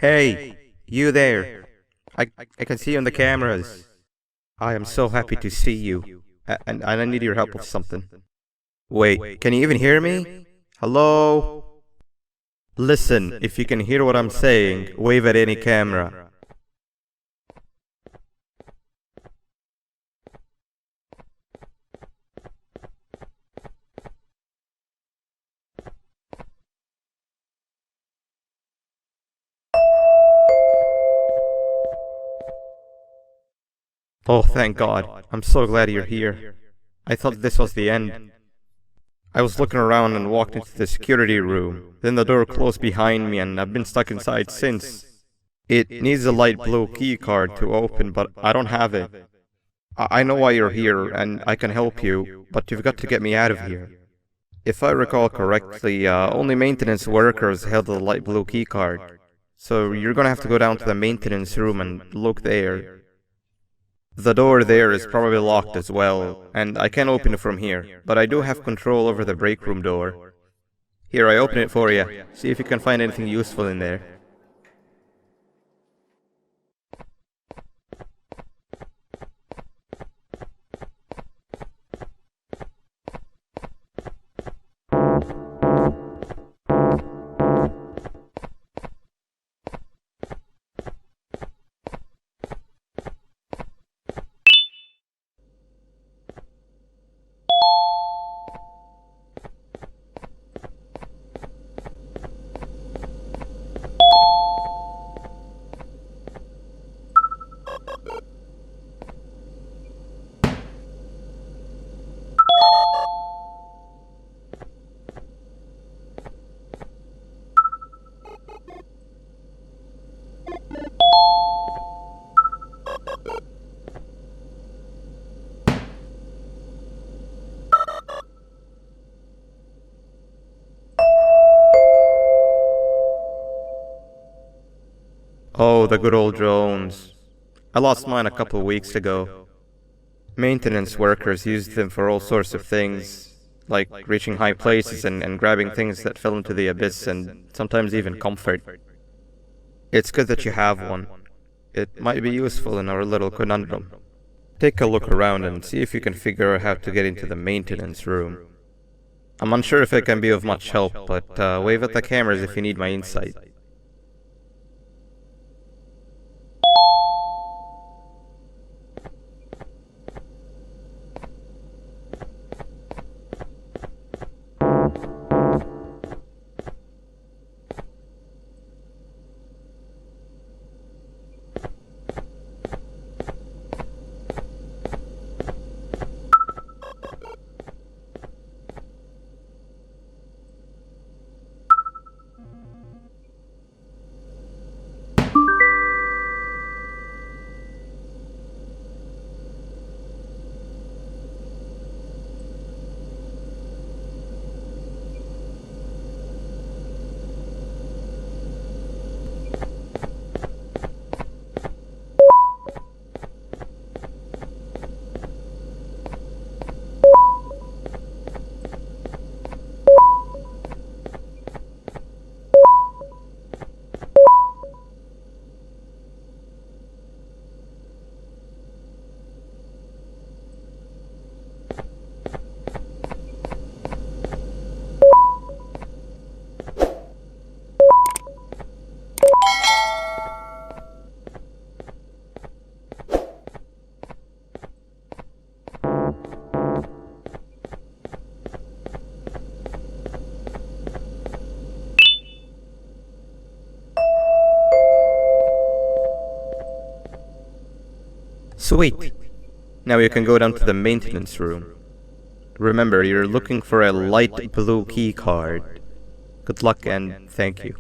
Hey, you there. I can see you on the cameras. I am so happy to see you. And I need your help with something. Wait, can you even hear me? Hello? Listen, if you can hear what I'm saying, wave at any camera. Oh, thank God. I'm so glad you're here. I thought this was the end. I was looking around and walked into the security room. Then the door closed behind me and I've been stuck inside since. It needs a light blue key card to open, but I don't have it. I know why you're here and I can help you, but you've got to get me out of here. If I recall correctly, only maintenance workers held the light blue key card. So you're gonna have to go down to the maintenance room and look there. The door there is probably locked as well, and I can't open it from here, but I do have control over the break room door. Here, I open it for you. See if you can find anything useful in there. Oh, the good old drones. I lost mine a couple weeks ago. Maintenance workers used them for all sorts of things, like reaching high places and grabbing things that fell into the abyss and sometimes even comfort. It's good that you have one. It might be useful in our little conundrum. Take a look around and see if you can figure out how to get into the maintenance room. I'm unsure if it can be of much help, but wave at the cameras if you need my insight. Sweet! Now you can go down to the maintenance room. Remember, you're looking for a light blue key card. Good luck and thank you.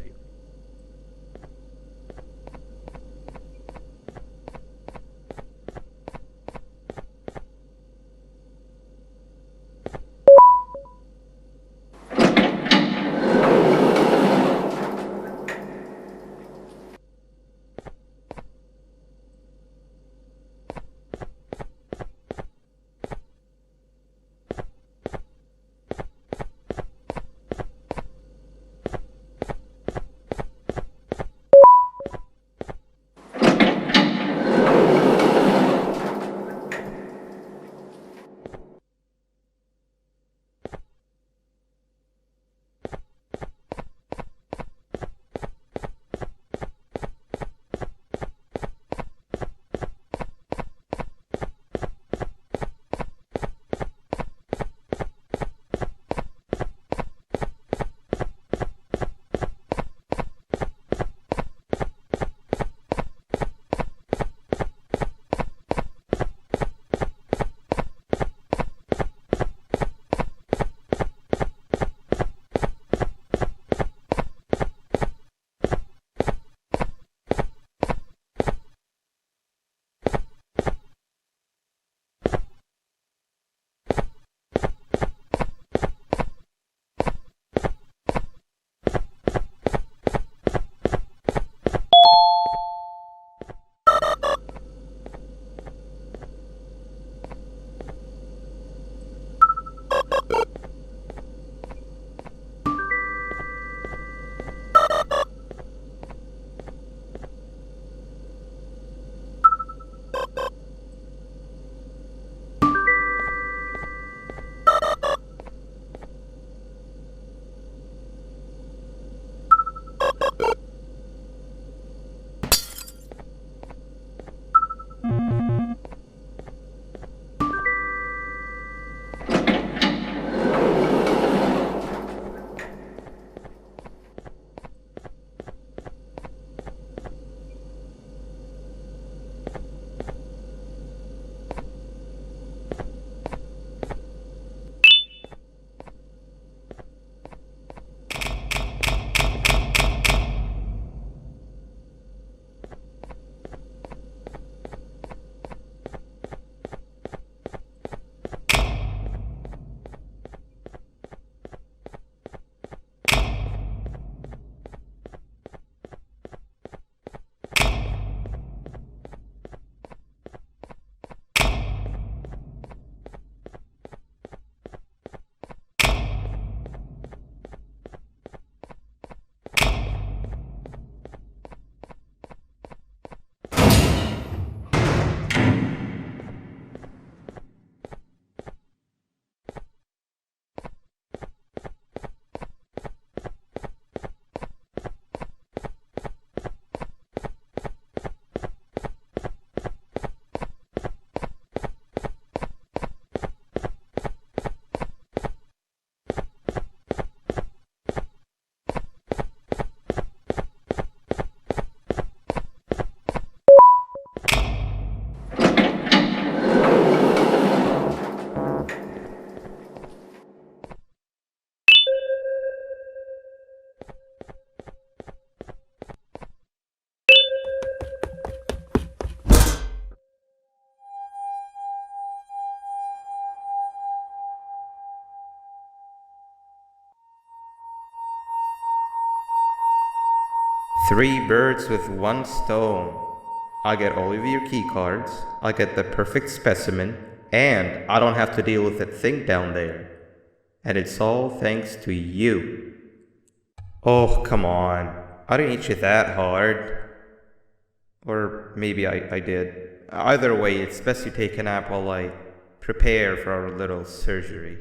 Three birds with one stone. I get all of your key cards, I get the perfect specimen, and I don't have to deal with that thing down there. And it's all thanks to you. Oh, come on. I didn't hit you that hard. Or maybe I did. Either way, it's best you take a nap while I prepare for our little surgery.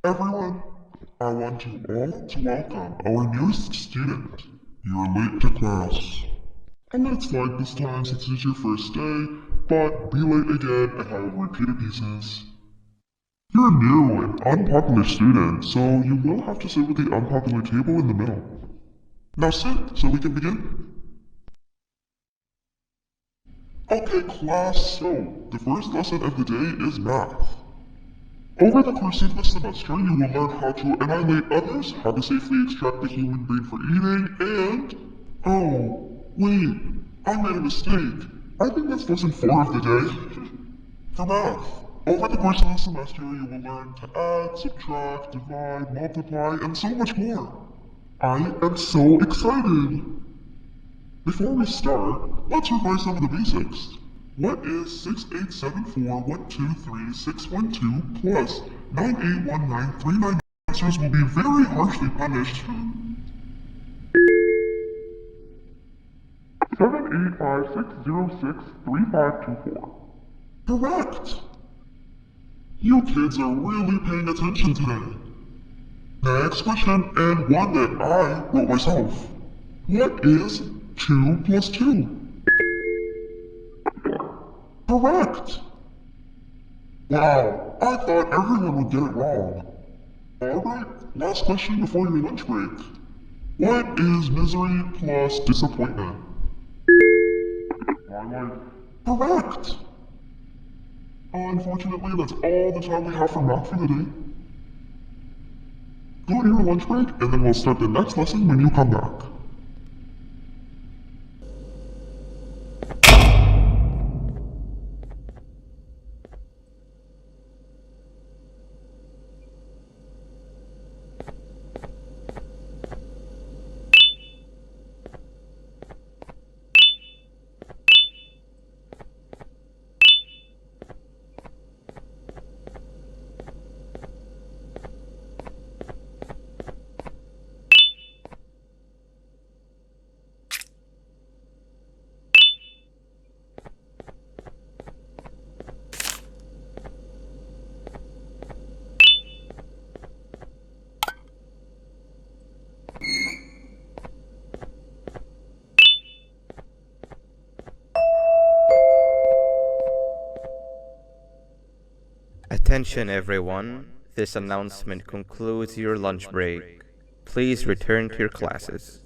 Everyone, I want you all to welcome our newest student. You're late to class. A late flight this time since it's your first day, but be late again and have repeated pieces. You're new and unpopular student, so you will have to sit with the unpopular table in the middle. Now sit so we can begin. Okay class, so the first lesson of the day is math. Over the course of the semester, you will learn how to annihilate others, how to safely extract the human brain for eating, and... Oh, wait, I made a mistake. I think that's lesson 4 of the day. For math. Over the course of the semester, you will learn to add, subtract, divide, multiply, and so much more. I am so excited! Before we start, let's revise some of the basics. What is 6874123612 plus 981939? Answers will be very harshly punished. 78560635524. Correct! You kids are really paying attention today. Next question, and one that I wrote myself. What is 2 plus 2? Correct! Wow, I thought everyone would get it wrong. Alright, last question before your lunch break. What is misery plus disappointment? My life. Correct! Unfortunately, that's all the time we have for math for the day. Go to your lunch break, and then we'll start the next lesson when you come back. Attention everyone, this announcement concludes your lunch break. Please return to your classes.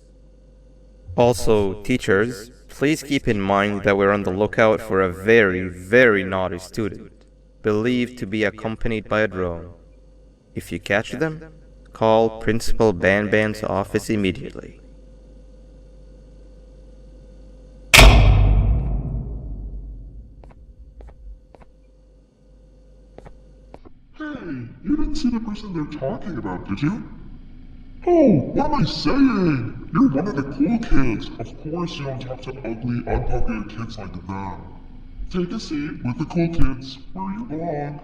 Also, teachers, please keep in mind that we're on the lookout for a very, very naughty student, believed to be accompanied by a drone. If you catch them, call Principal Banban's office immediately. Hey, you didn't see the person they're talking about, did you? Oh, what am I saying? You're one of the cool kids. Of course you don't talk to ugly, unpopular kids like them. Take a seat with the cool kids where you belong.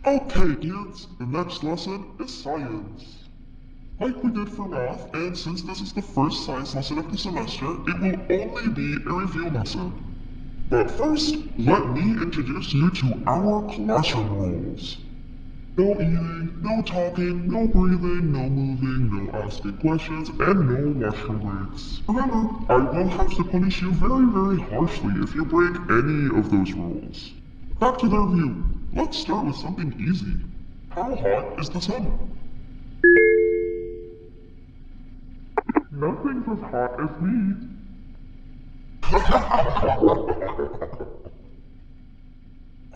Okay, kids, the next lesson is science. Like we did for math, and since this is the first science lesson of the semester, it will only be a review lesson. But first, let me introduce you to our classroom rules. No eating, no talking, no breathing, no moving, no asking questions, and no washroom breaks. Remember, I will have to punish you very, very harshly if you break any of those rules. Back to the review. Let's start with something easy. How hot is the sun? Nothing's as hot as me.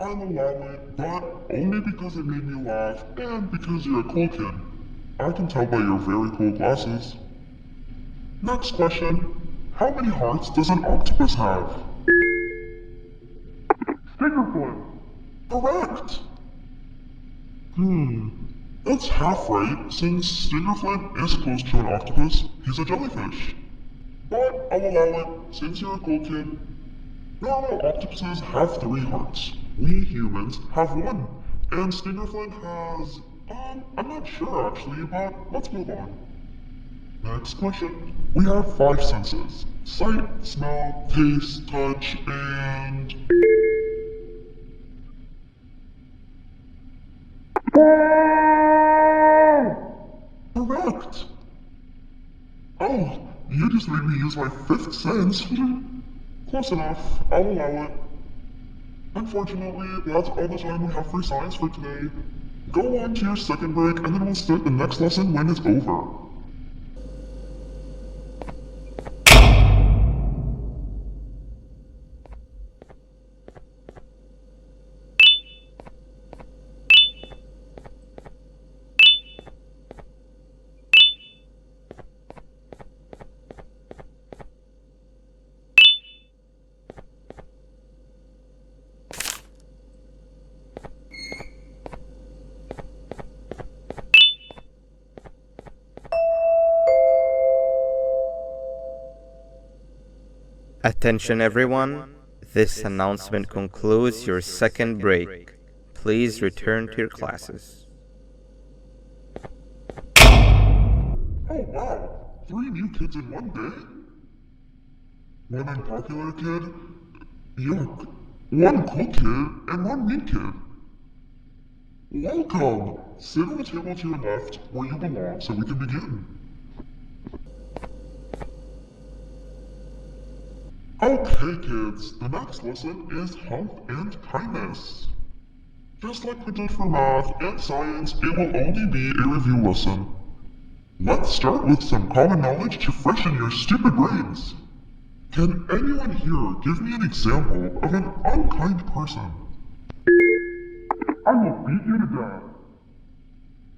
I'll allow it, but only because it made me laugh and because you're a cool kid. I can tell by your very cool glasses. Next question. How many hearts does an octopus have? Stinkerfoot. Correct. That's half right, since Stinkerfoot is close to an octopus. He's a jellyfish. But I'll allow it, since you're a cool kid. Normal octopuses have 3 hearts. We humans have 1. And Stinkerfoot has... I'm not sure actually, but let's move on. Next question. We have 5 senses. Sight, smell, taste, touch, and... just made me use my fifth sense. Close enough. I'll allow it. Unfortunately, that's all the time we have for science for today. Go on to your second break, and then we'll start the next lesson when it's over. Attention everyone, this announcement concludes your second break. Please return to your classes. Oh wow, 3 new kids in one day? One unpopular kid? Yuck. One cool kid and one mean kid. Welcome! Sit on the table to your left, where you belong, so we can begin. Okay, kids, the next lesson is health and kindness. Just like we did for math and science, it will only be a review lesson. Let's start with some common knowledge to freshen your stupid brains. Can anyone here give me an example of an unkind person? I will beat you to death.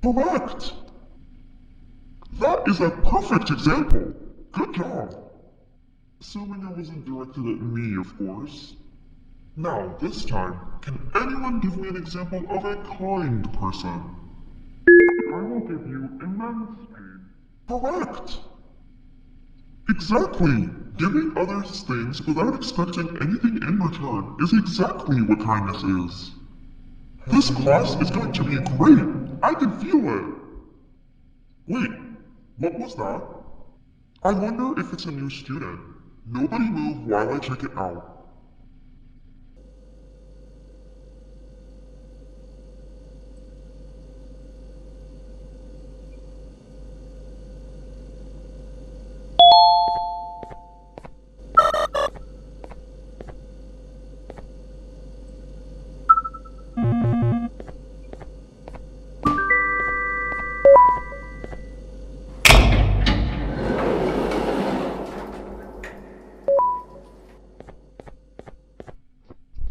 Correct! That is a perfect example. Good job. Assuming it wasn't directed at me, of course. Now, this time, can anyone give me an example of a kind person? I will give you immense pain. Correct! Exactly! Giving others things without expecting anything in return is exactly what kindness is. This class is going to be great! I can feel it! Wait, what was that? I wonder if it's a new student. Nobody move while I check it out.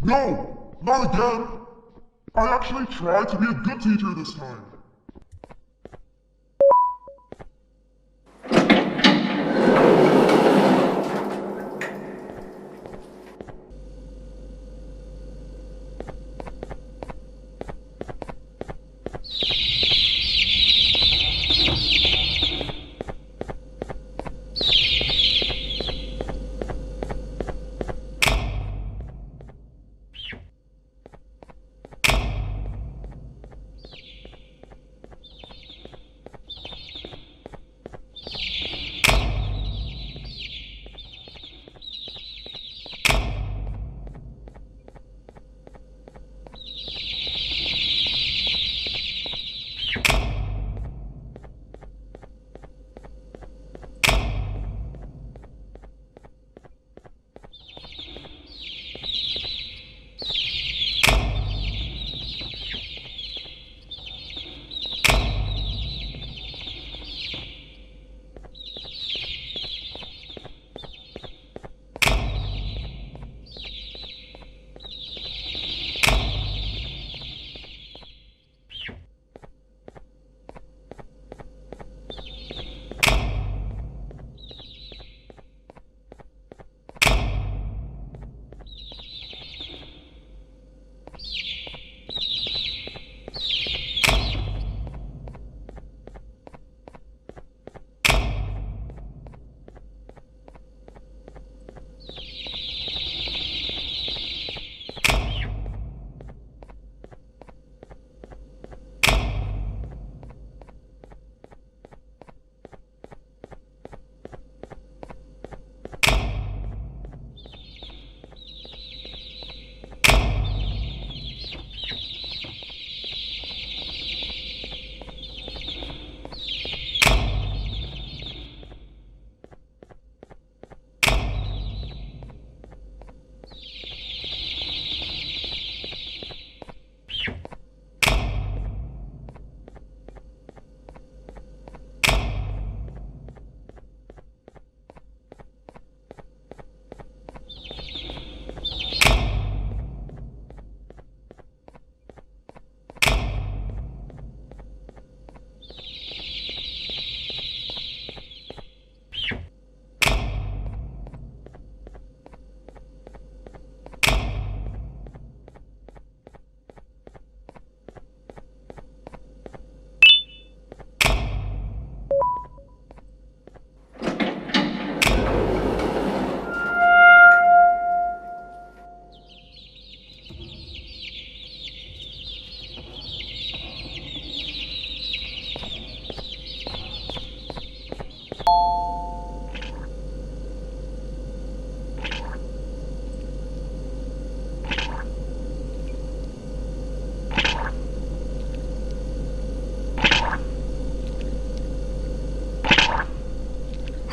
No! Not again! I actually tried to be a good teacher this time.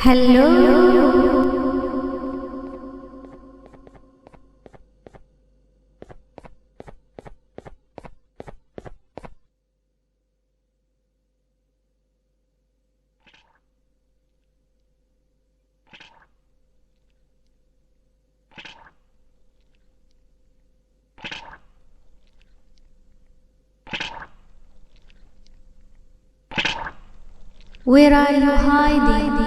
Hello. Where are you hiding?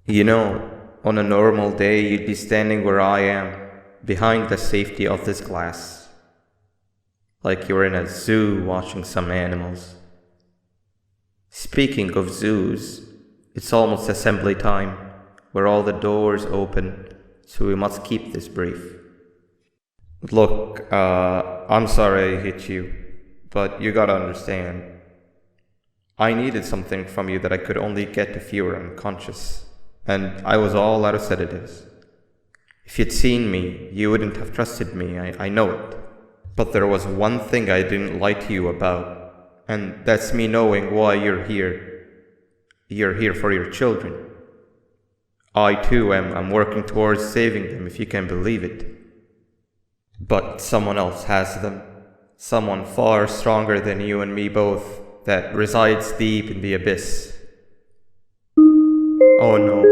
You know, on a normal day, you'd be standing where I am, behind the safety of this glass, like you're in a zoo watching some animals. Speaking of zoos, it's almost assembly time, where all the doors open, so we must keep this brief. Look, I'm sorry I hit you, but you gotta understand. I needed something from you that I could only get if you were unconscious, and I was all out of sedatives. If you'd seen me, you wouldn't have trusted me, I know it. But there was one thing I didn't lie to you about, and that's me knowing why you're here. You're here for your children. I too am working towards saving them, if you can believe it. But someone else has them. Someone far stronger than you and me both, that resides deep in the abyss. Oh no,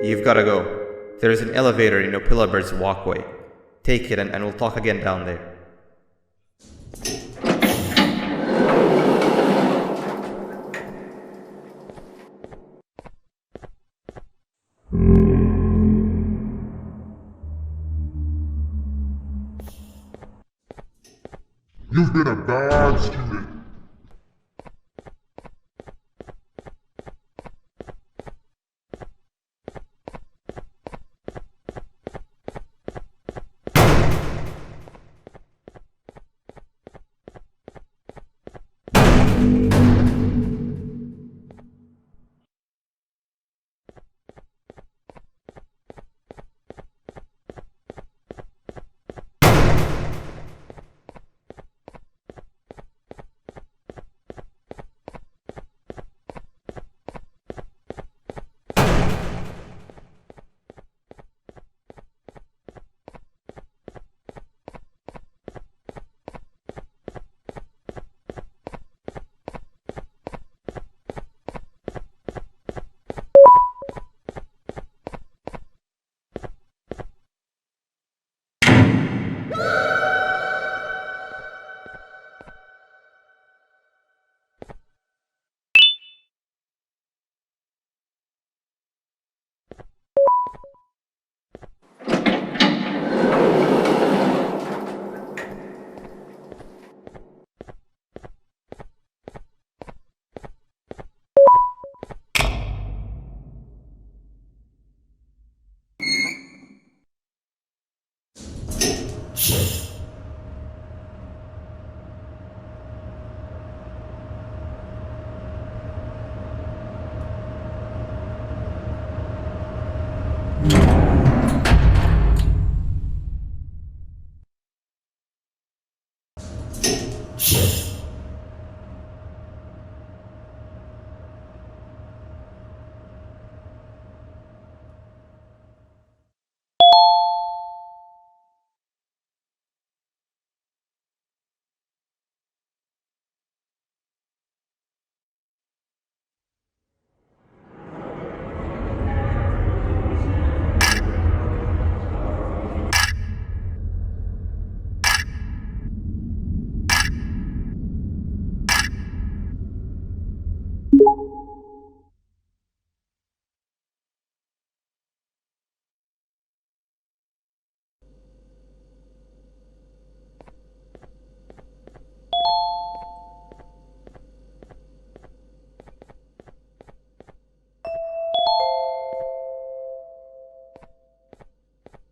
you've gotta go. There's an elevator in Opillabird's walkway. Take it and we'll talk again down there. You've been a bad student.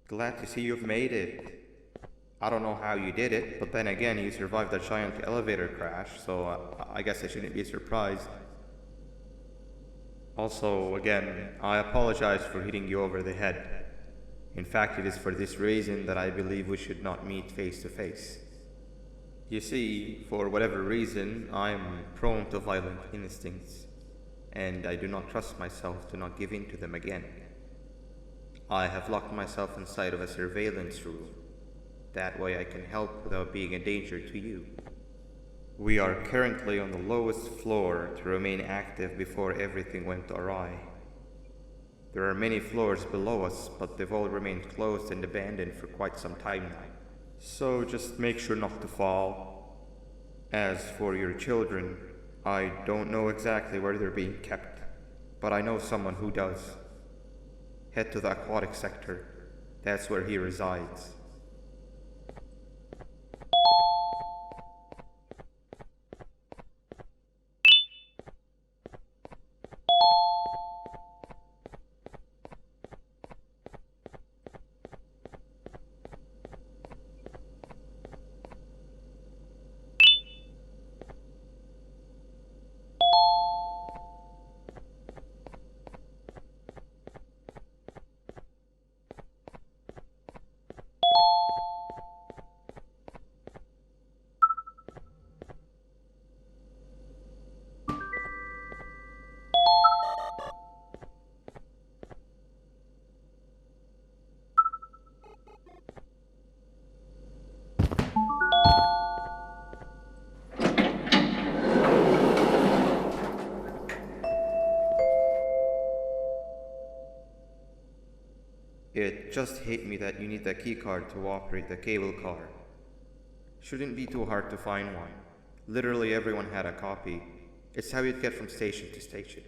Glad to see you've made it. I don't know how you did it, but then again, you survived a giant elevator crash, so I guess I shouldn't be surprised. Also, again, I apologize for hitting you over the head. In fact, it is for this reason that I believe we should not meet face to face. You see, for whatever reason, I am prone to violent instincts, and I do not trust myself to not give in to them again. I have locked myself inside of a surveillance room. That way I can help without being a danger to you. We are currently on the lowest floor to remain active before everything went awry. There are many floors below us, but they've all remained closed and abandoned for quite some time now. So just make sure not to fall. As for your children, I don't know exactly where they're being kept, but I know someone who does. Head to the aquatic sector. That's where he resides. It just hit me that you need the keycard to operate the cable car. Shouldn't be too hard to find one. Literally everyone had a copy. It's how you'd get from station to station.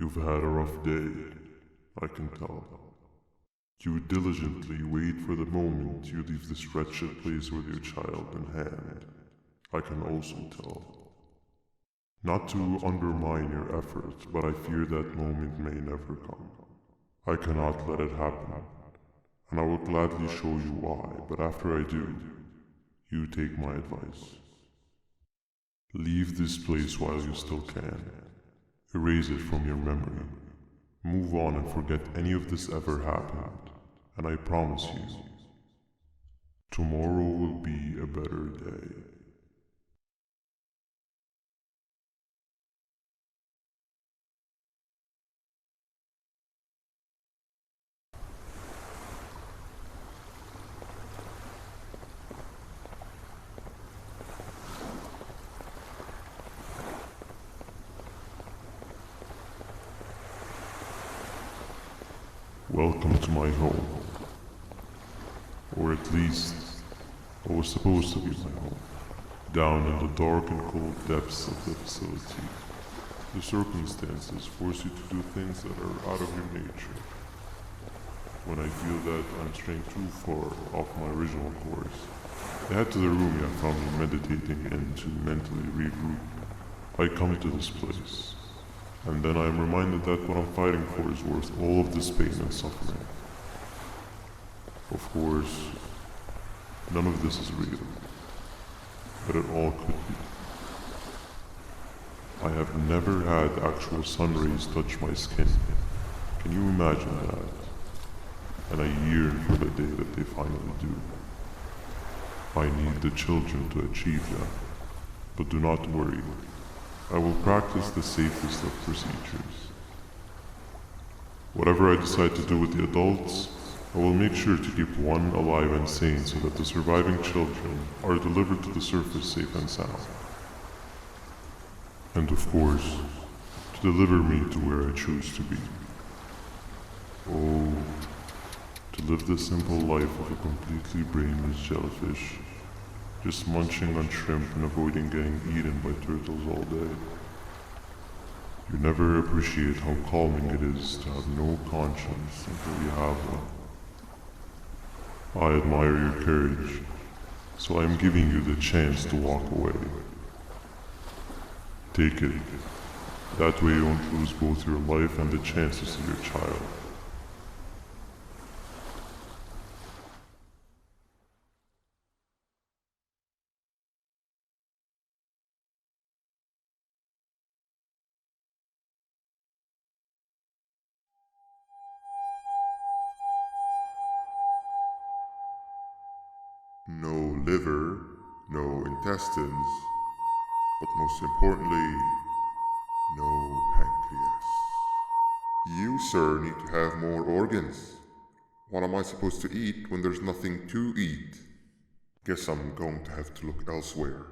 You've had a rough day, I can tell. You diligently wait for the moment you leave this wretched place with your child in hand. I can also tell. Not to undermine your efforts, but I fear that moment may never come. I cannot let it happen, and I will gladly show you why, but after I do, you take my advice. Leave this place while you still can. Erase it from your memory. Move on and forget any of this ever happened, and I promise you, tomorrow will be a better day. Welcome to my home. Or at least, what was supposed to be my home. Down in the dark and cold depths of the facility, the circumstances force you to do things that are out of your nature. When I feel that I'm straying too far off my original course, I head to the room you found me meditating in to mentally regroup. I come to this place, and then I am reminded that what I'm fighting for is worth all of this pain and suffering. Of course, none of this is real, but it all could be. I have never had actual sun rays touch my skin. Can you imagine that? And I yearn for the day that they finally do. I need the children to achieve that, but do not worry. I will practice the safest of procedures. Whatever I decide to do with the adults, I will make sure to keep one alive and sane so that the surviving children are delivered to the surface safe and sound. And of course, to deliver me to where I choose to be. Oh, to live the simple life of a completely brainless jellyfish, just munching on shrimp and avoiding getting eaten by turtles all day. You never appreciate how calming it is to have no conscience until you have one. I admire your courage, so I am giving you the chance to walk away. Take it. That way you won't lose both your life and the chance to see your child. No liver, no intestines, but most importantly, no pancreas. You, sir, need to have more organs. What am I supposed to eat when there's nothing to eat? Guess I'm going to have to look elsewhere.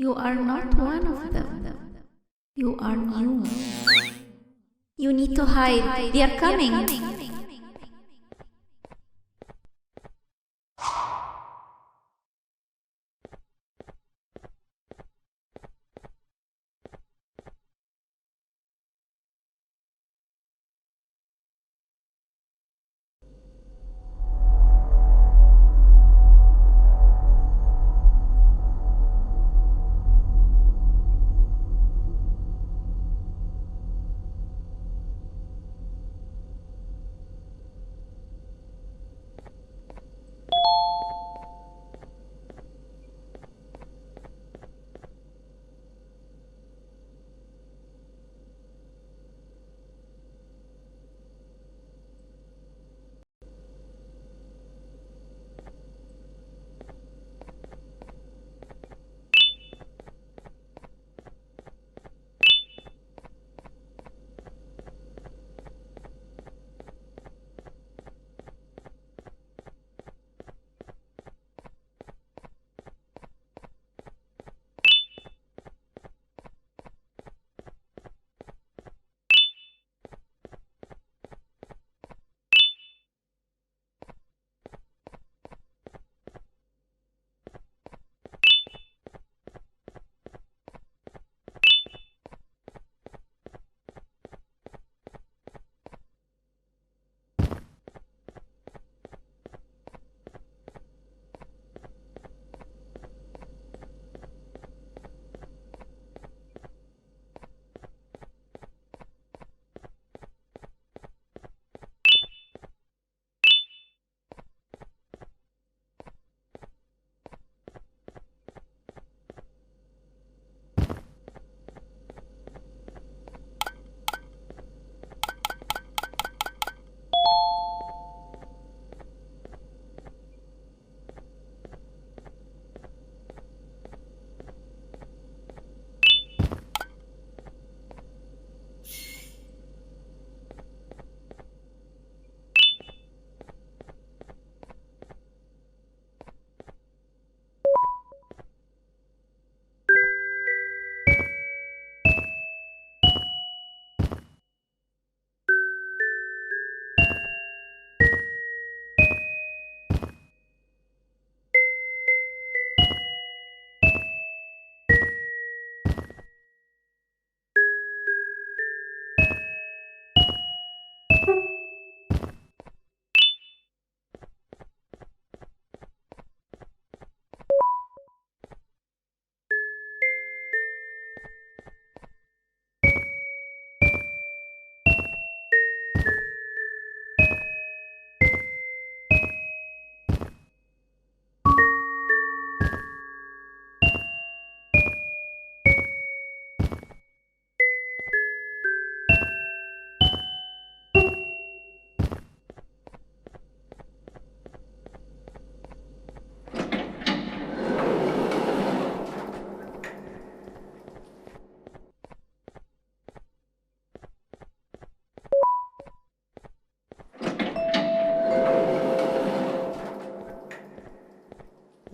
You are not one of them. You are new. You need to hide. They are coming.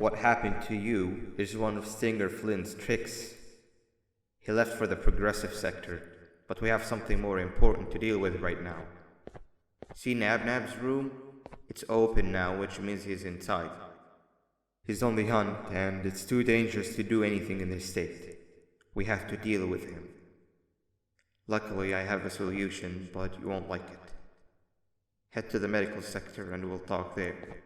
What happened to you is one of Stinger Flynn's tricks. He left for the progressive sector, but we have something more important to deal with right now. See Nabnab's room? It's open now, which means he's inside. He's on the hunt, and it's too dangerous to do anything in this state. We have to deal with him. Luckily, I have a solution, but you won't like it. Head to the medical sector and we'll talk there.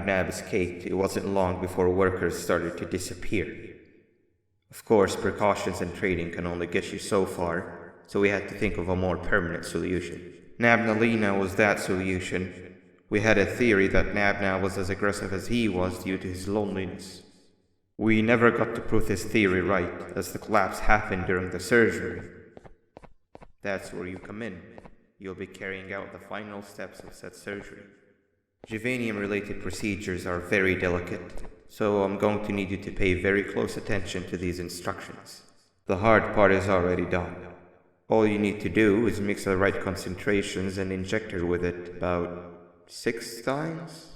Nab escaped, it wasn't long before workers started to disappear. Of course, precautions and trading can only get you so far, so we had to think of a more permanent solution. Nabnalina was that solution. We had a theory that Nabna was as aggressive as he was due to his loneliness. We never got to prove this theory right, as the collapse happened during the surgery. That's where you come in. You'll be carrying out the final steps of said surgery. Juvenium-related procedures are very delicate, so I'm going to need you to pay very close attention to these instructions. The hard part is already done. All you need to do is mix the right concentrations and inject her with it about 6 times?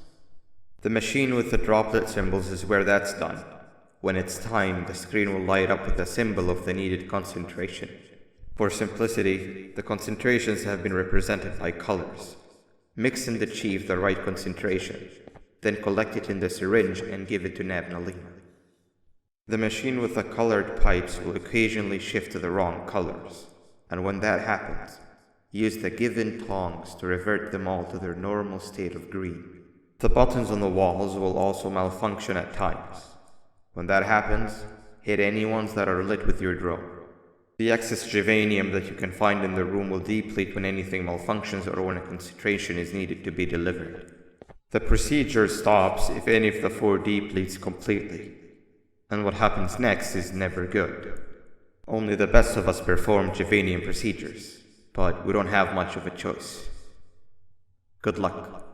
The machine with the droplet symbols is where that's done. When it's time, the screen will light up with the symbol of the needed concentration. For simplicity, the concentrations have been represented by colors. Mix and achieve the right concentration, then collect it in the syringe and give it to Nabnalina. The machine with the colored pipes will occasionally shift to the wrong colors, and when that happens, use the given tongs to revert them all to their normal state of green. The buttons on the walls will also malfunction at times. When that happens, hit any ones that are lit with your drone. The excess juvenium that you can find in the room will deplete when anything malfunctions or when a concentration is needed to be delivered. The procedure stops if any of the 4 depletes completely, and what happens next is never good. Only the best of us perform juvenium procedures, but we don't have much of a choice. Good luck.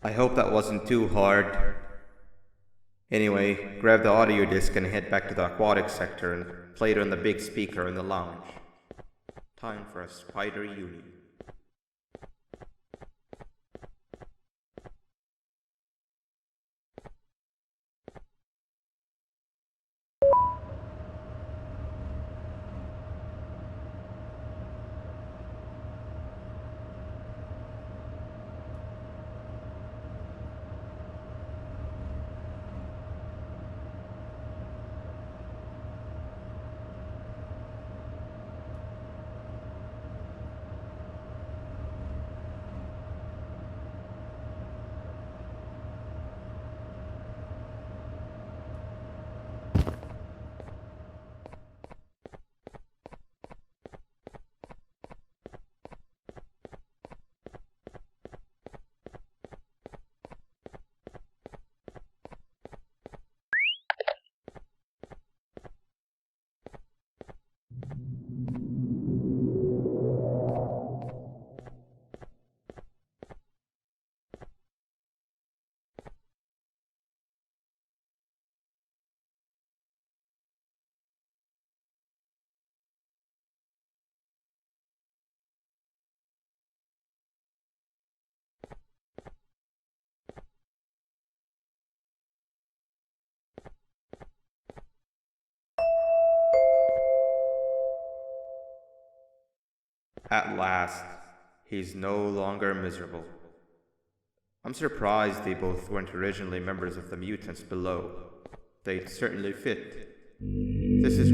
I hope that wasn't too hard. Anyway, grab the audio disc and head back to the aquatic sector and play it on the big speaker in the lounge. Time for a spider uni. At last, he's no longer miserable. I'm surprised they both weren't originally members of the mutants below. They'd certainly fit. This is...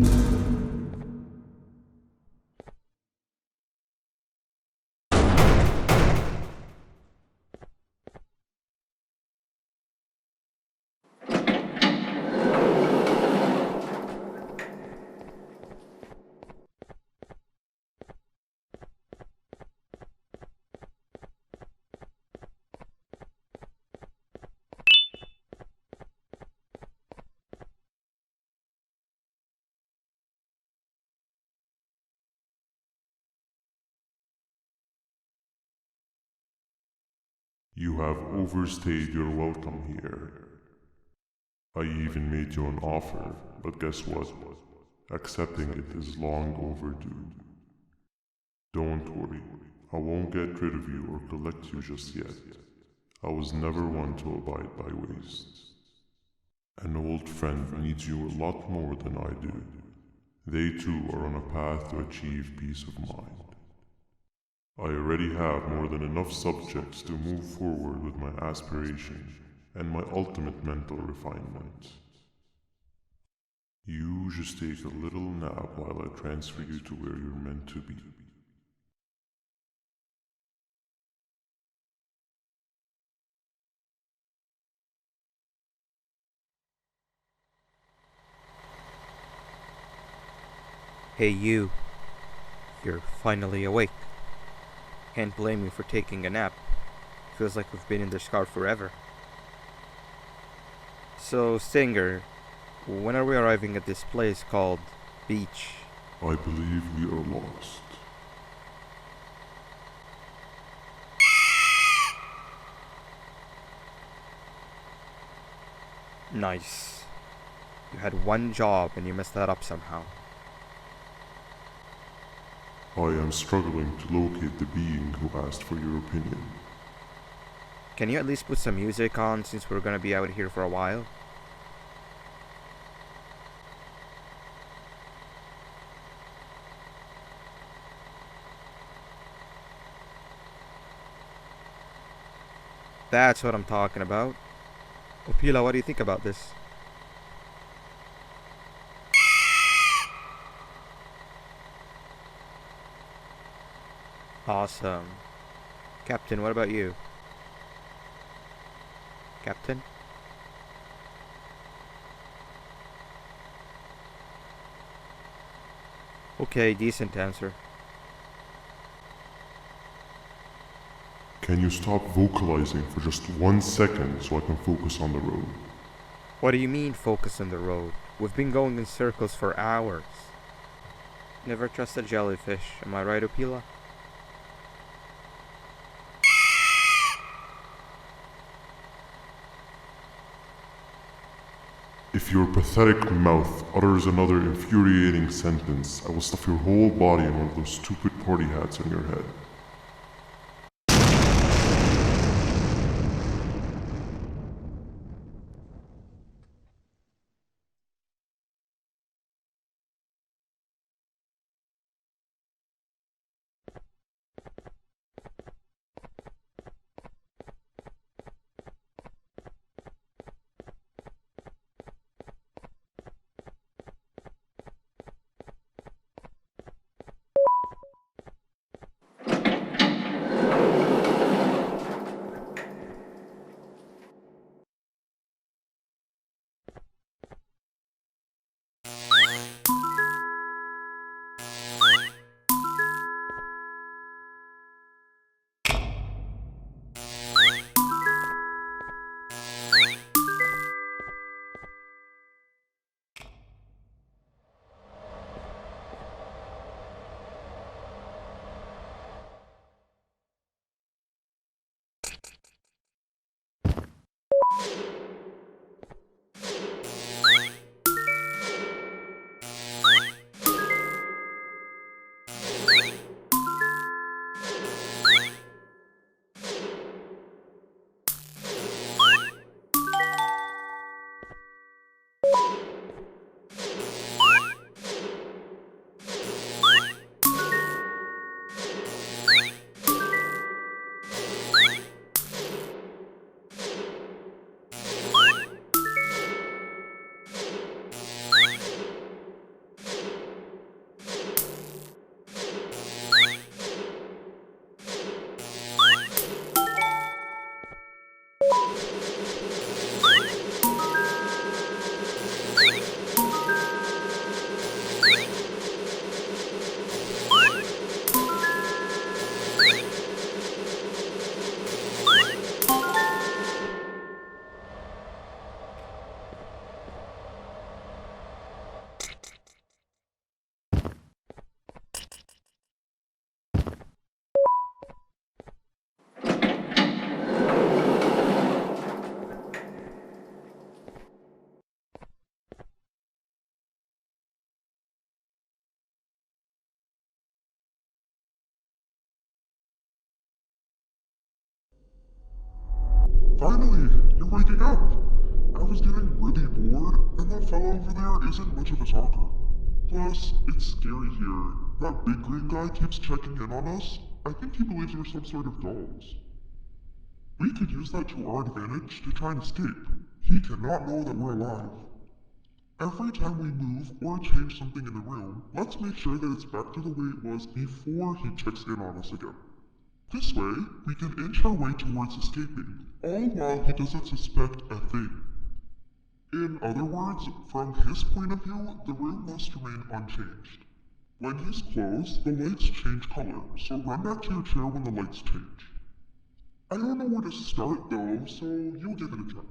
You have overstayed your welcome here. I even made you an offer, but guess what? Accepting it is long overdue. Don't worry, I won't get rid of you or collect you just yet. I was never one to abide by waste. An old friend needs you a lot more than I do. They too are on a path to achieve peace of mind. I already have more than enough subjects to move forward with my aspiration and my ultimate mental refinement. You just take a little nap while I transfer you to where you're meant to be. Hey you. You're finally awake. Can't blame you for taking a nap. Feels like we've been in this car forever. So, Stinger, when are we arriving at this place called Beach? I believe we are lost. Nice. You had one job and you messed that up somehow. I am struggling to locate the being who asked for your opinion. Can you at least put some music on since we're gonna be out here for a while? That's what I'm talking about. Opila, what do you think about this? Awesome. Captain, what about you? Captain? Okay, decent answer. Can you stop vocalizing for just 1 second so I can focus on the road? What do you mean focus on the road? We've been going in circles for hours. Never trust a jellyfish, am I right, Opila? If your pathetic mouth utters another infuriating sentence, I will stuff your whole body in one of those stupid party hats on your head. Finally, you're waking up! I was getting really bored, and that fellow over there isn't much of a talker. Plus, it's scary here. That big green guy keeps checking in on us. I think he believes we're some sort of dolls. We could use that to our advantage to try and escape. He cannot know that we're alive. Every time we move or change something in the room, let's make sure that it's back to the way it was before he checks in on us again. This way, we can inch our way towards escaping, all while he doesn't suspect a thing. In other words, from his point of view, the room must remain unchanged. When he's closed, the lights change color, so run back to your chair when the lights change. I don't know where to start though, so you'll give it a try.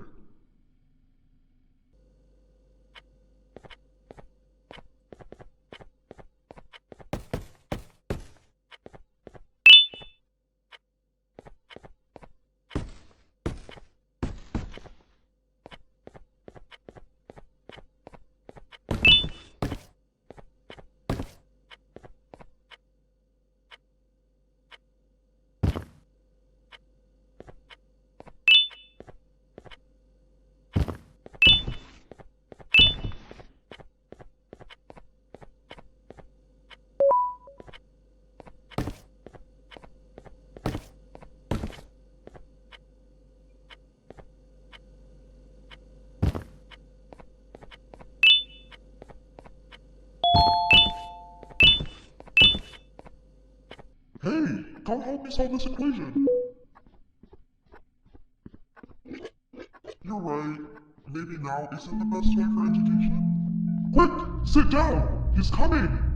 Hey, come help me solve this equation. You're right. Maybe now isn't the best time for education? Quick, sit down. He's coming.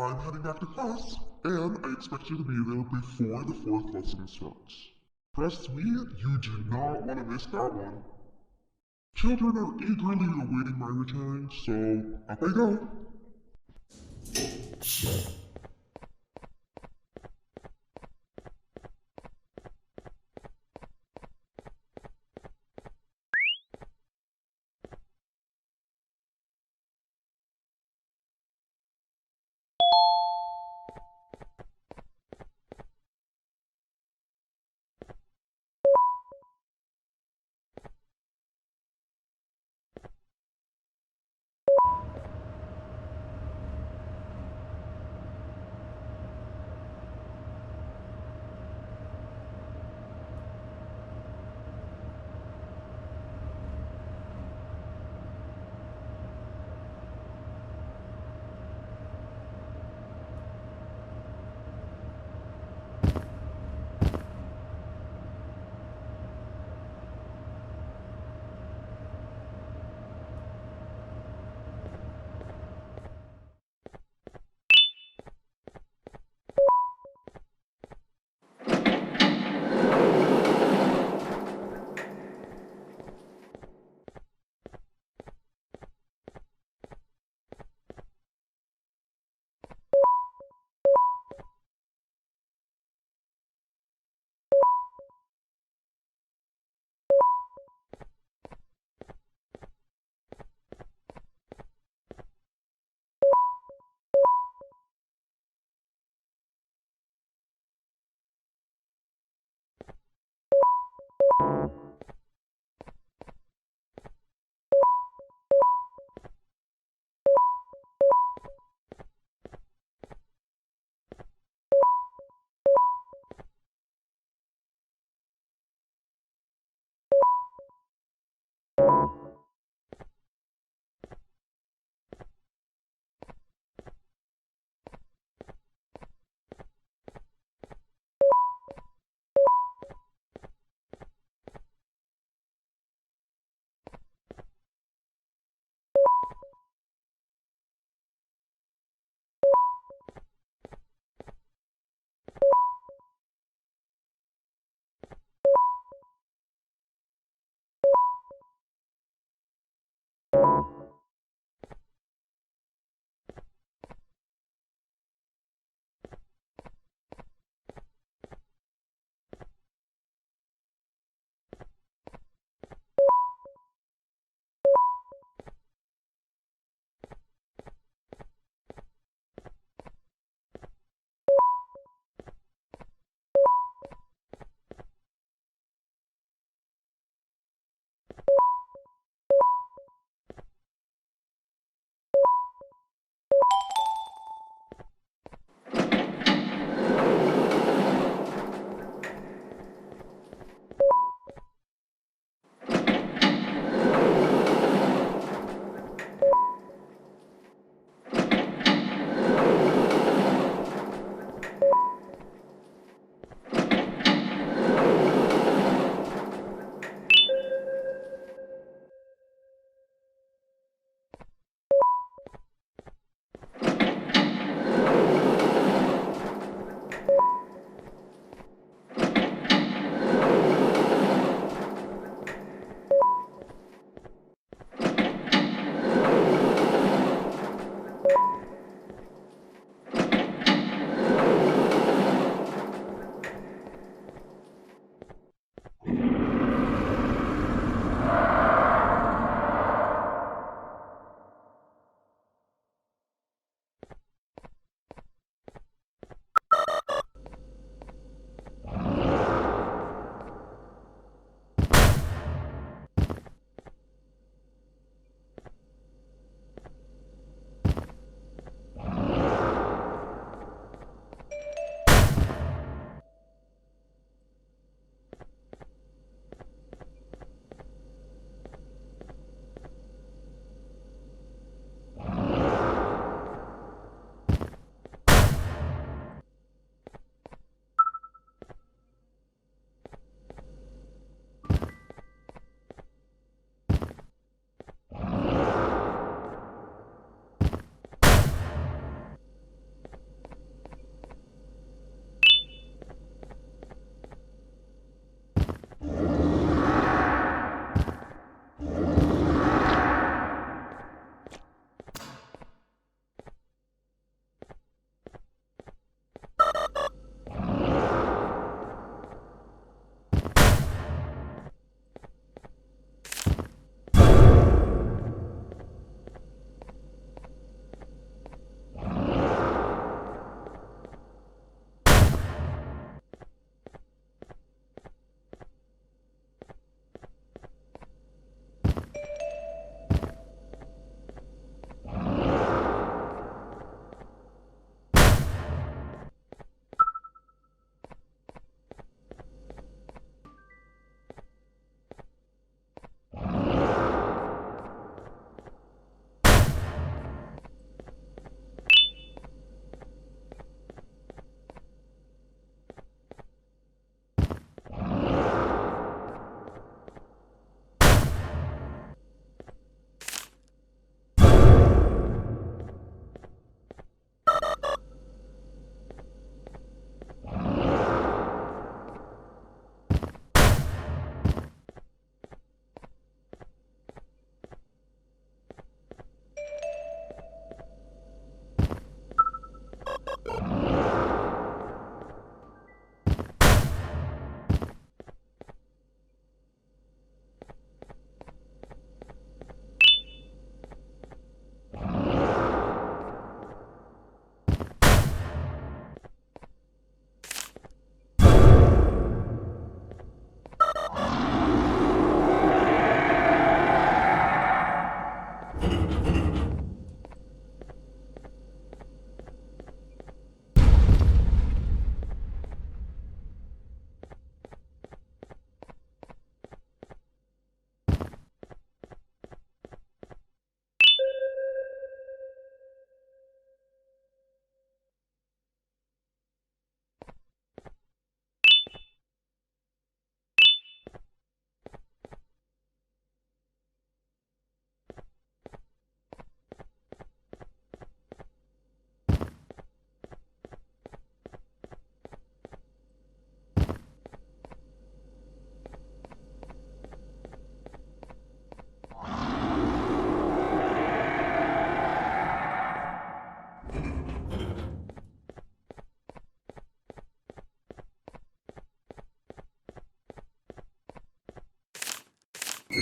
I'm heading back to class, and I expect you to be there before the fourth lesson starts. Trust me, you do not want to miss that one. Children are eagerly awaiting my return, so up I go.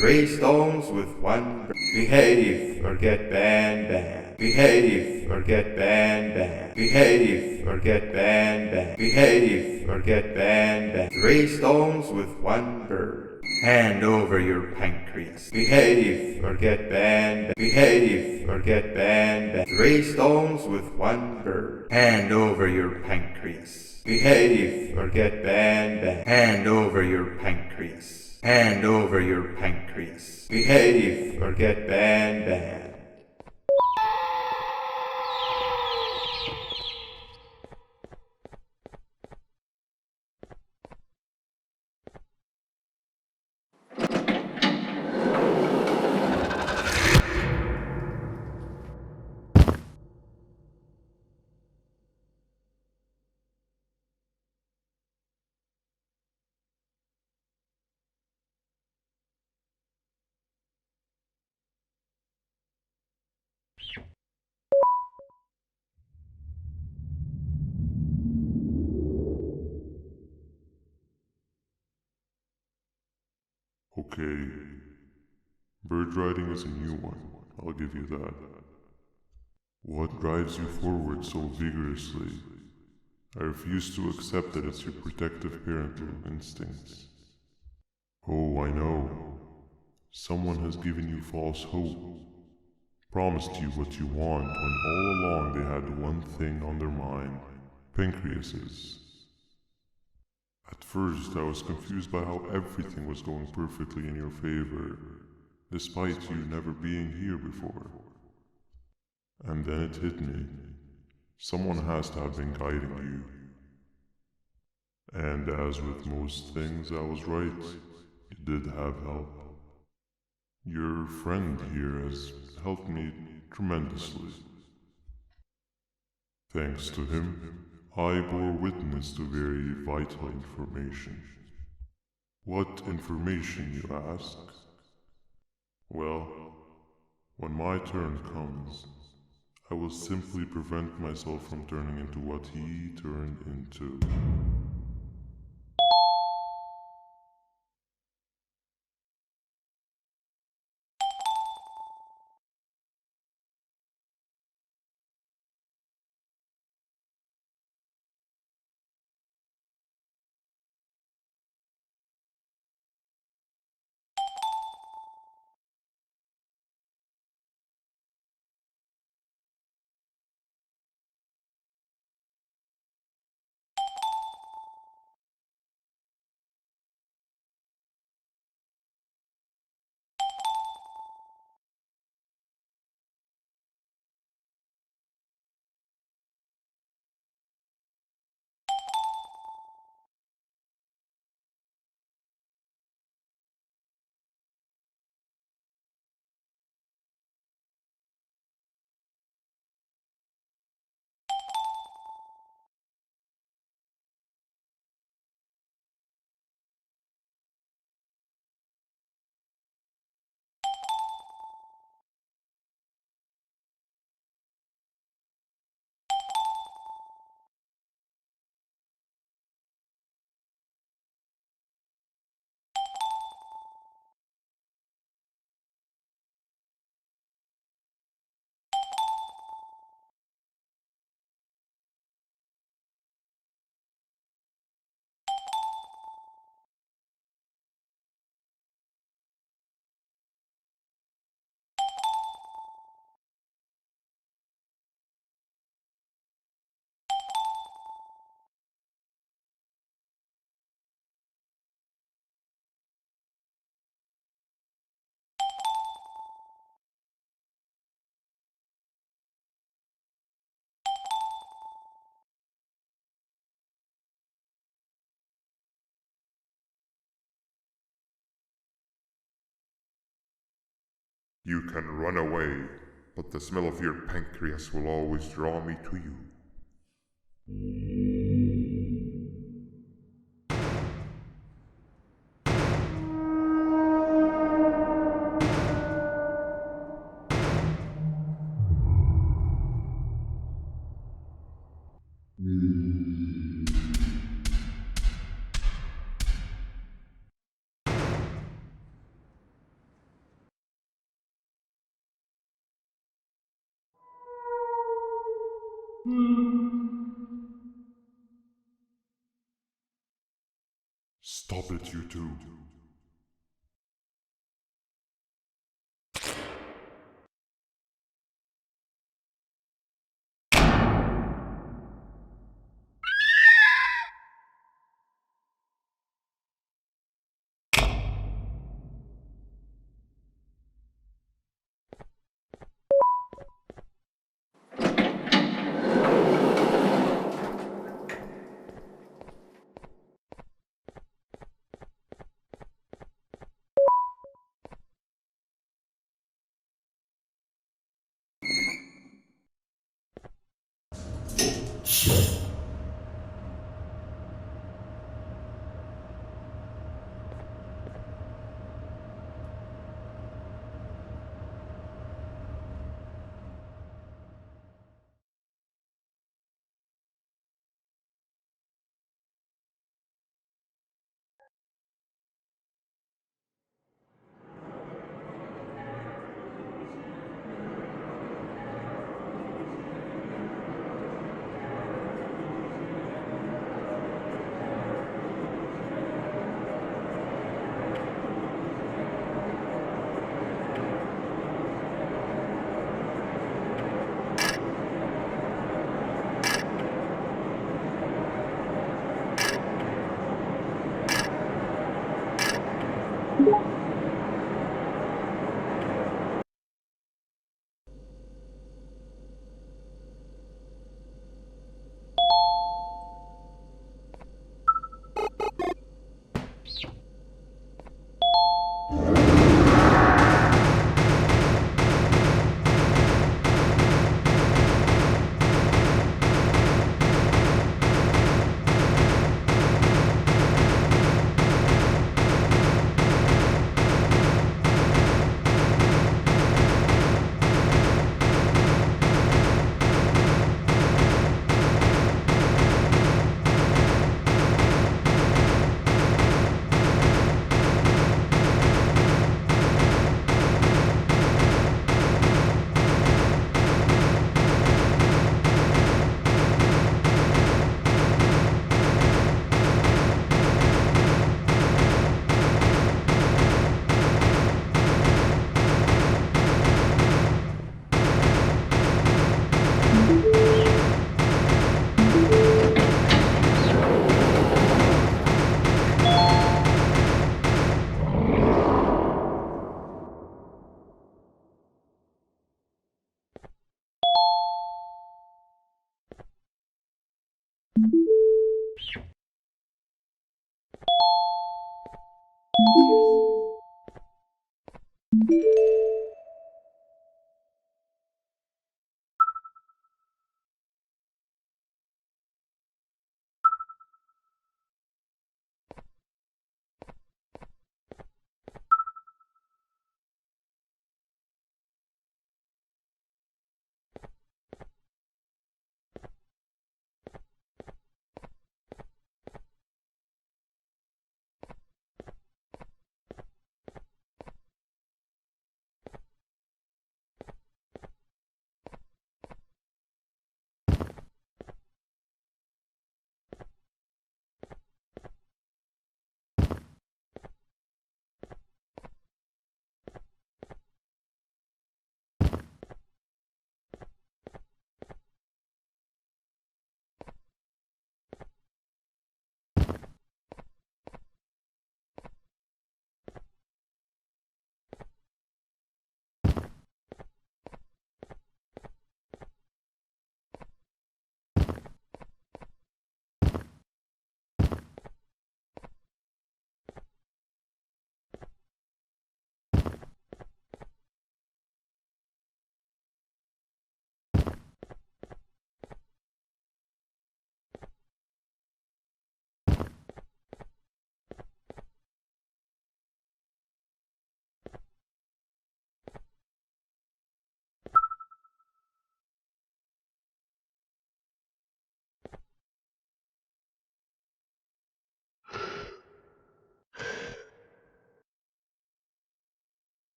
Three stones with one behave or get banned. Behave or get banned. Behave or get banned. Behave or get banned. Three stones with one bird. Hand over your pancreas. Behave or get banned. Behave or get banned. Three stones with one bird. Hand over your pancreas. Behave or get banned. Hand over your pancreas. Hand over your pancreas. Behave or get banned. Okay, bird riding is a new one, I'll give you that. What drives you forward so vigorously? I refuse to accept that it's your protective parental instincts. Oh, I know. Someone has given you false hope, promised you what you want when all along they had one thing on their mind, pancreases. At first, I was confused by how everything was going perfectly in your favor, despite you never being here before. And then it hit me. Someone has to have been guiding you. And as with most things, I was right. You did have help. Your friend here has helped me tremendously. Thanks to him, I bore witness to very vital information. What information, you ask? Well, when my turn comes, I will simply prevent myself from turning into what he turned into. You can run away, but the smell of your pancreas will always draw me to you. Stop it, you two.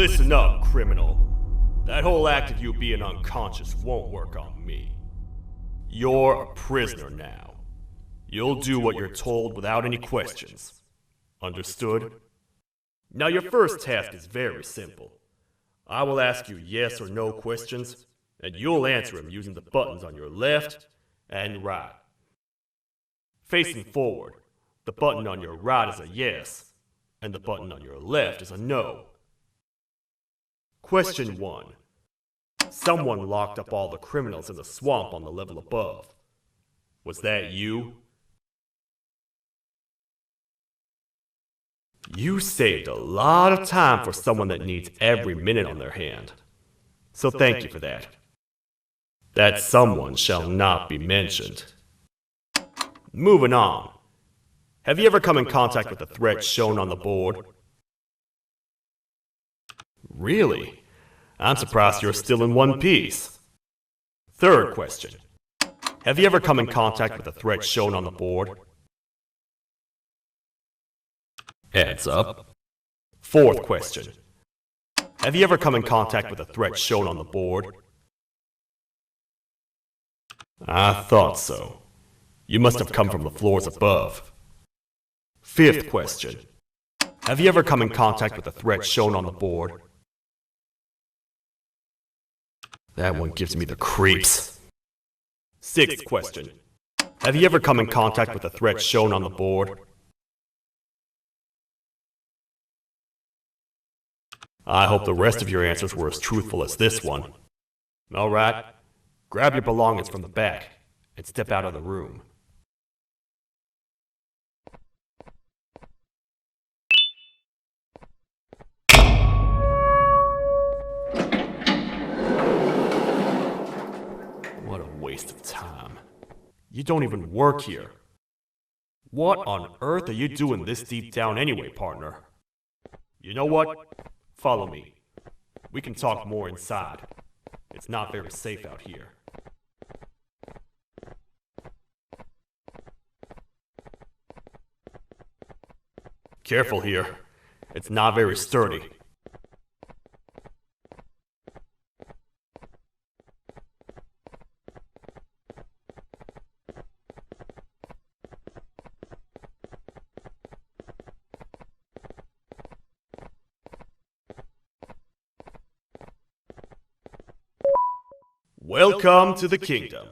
Listen up, criminal. That whole act of you being unconscious won't work on me. You're a prisoner now. You'll do what you're told without any questions. Understood? Now your first task is very simple. I will ask you yes or no questions, and you'll answer them using the buttons on your left and right. Facing forward, the button on your right is a yes, and the button on your left is a no. Question 1. Someone locked up all the criminals in the swamp on the level above. Was that you? You saved a lot of time for someone that needs every minute on their hand. So thank you for that. That someone shall not be mentioned. Moving on. Have you ever come in contact with the threat shown on the board? Really? I'm surprised you're still in one piece. Third question. Have you ever come in contact with the threat shown on the board? Heads up. Fourth question. Have you ever come in contact with the threat shown on the board? I thought so. You must have come from the floors above. Fifth question. Have you ever come in contact with the threat shown on the board? That one gives me the creeps. Sixth question. Have you ever come in contact with the threat shown on the board? I hope the rest of your answers were as truthful as this one. Alright, grab your belongings from the back and step out of the room. What a waste of time. You don't even work here. What on earth are you doing this deep down anyway, partner? You know what? Follow me. We can talk more inside. It's not very safe out here. Careful here. It's not very sturdy. Welcome to the kingdom.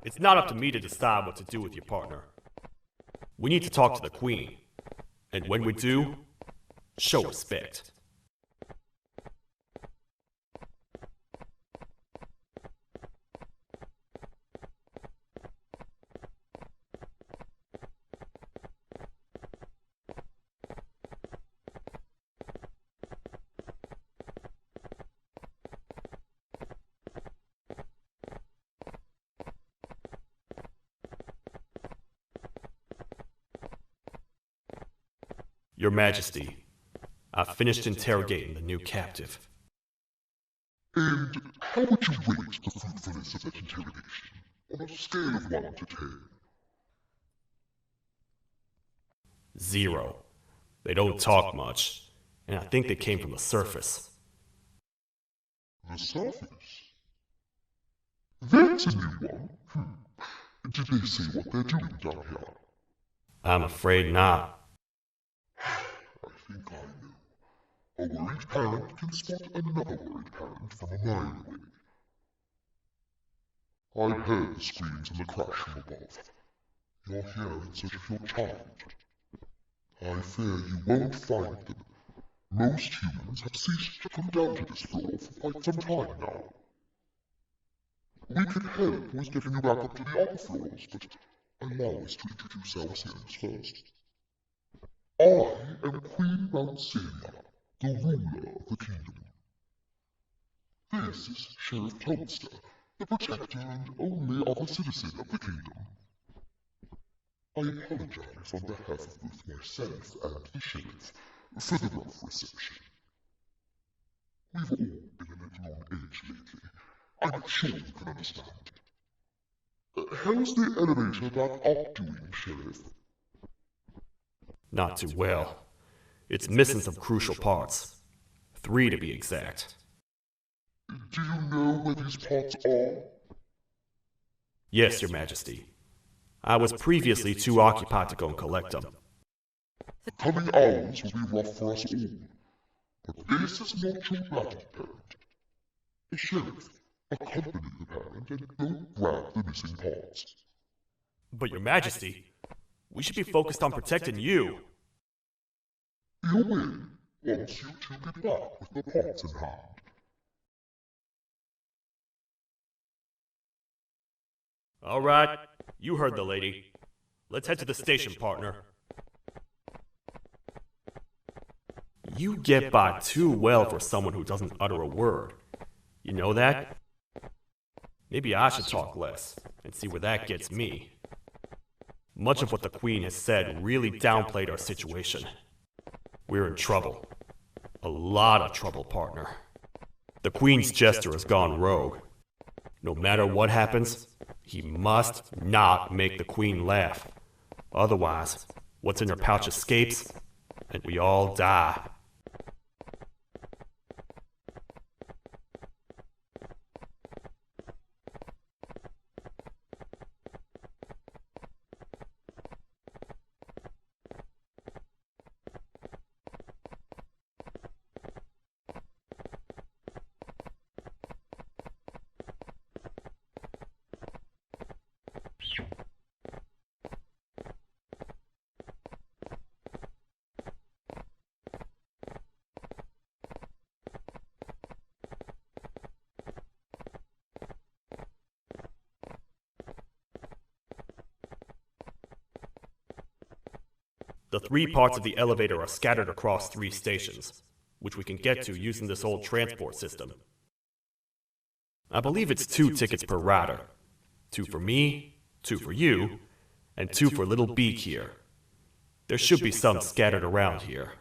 It's not up to me to decide what to do with your partner. We need to talk to the queen. And when we do, show respect. Your Majesty, I've finished interrogating the new captive. And how would you rate the fruitfulness of that interrogation on a scale of 1 to 10? 0. They don't talk much, and I think they came from the surface. The surface? That's a new one. Did they say what they're doing down here? I'm afraid not. I think I know. A worried parent can spot another worried parent from a mile away. I heard the screams and the crash from above. You're here in search of your child. I fear you won't find them. Most humans have ceased to come down to this floor for quite some time now. We can help with getting you back up to the upper floors, but allow us to introduce ourselves first. I am Queen Mancenia, the ruler of the kingdom. This is Sheriff Toadster, the protector and only other citizen of the kingdom. I apologize on behalf of both myself and the sheriff for the rough reception. We've all been a little on edge lately. I'm sure you can understand. how's the elevator back up doing, Sheriff? Not too well. It's missing some crucial parts. 3 to be exact. Do you know where these parts are? Yes, Your Majesty. I was previously too occupied to go and collect them. The coming hours will be rough for us all. But this is not your battle, Parent. Sheriff, accompany the Parent and go grab the missing parts. But Your Majesty, we should be focused on protecting you. You will, once you two get back with the parts in hand. All right, you heard the lady. Let's head to the station, partner. You get by too well for someone who doesn't utter a word. You know that? Maybe I should talk less and see where that gets me. Much of what the Queen has said really downplayed our situation. We're in trouble. A lot of trouble, partner. The Queen's jester has gone rogue. No matter what happens, he must not make the Queen laugh. Otherwise, what's in her pouch escapes, and we all die. The 3 parts of the elevator are scattered across 3 stations, which we can get to using this old transport system. I believe it's 2 tickets per rider. 2 for me, 2 for you, and 2 for little Beak here. There should be some scattered around here.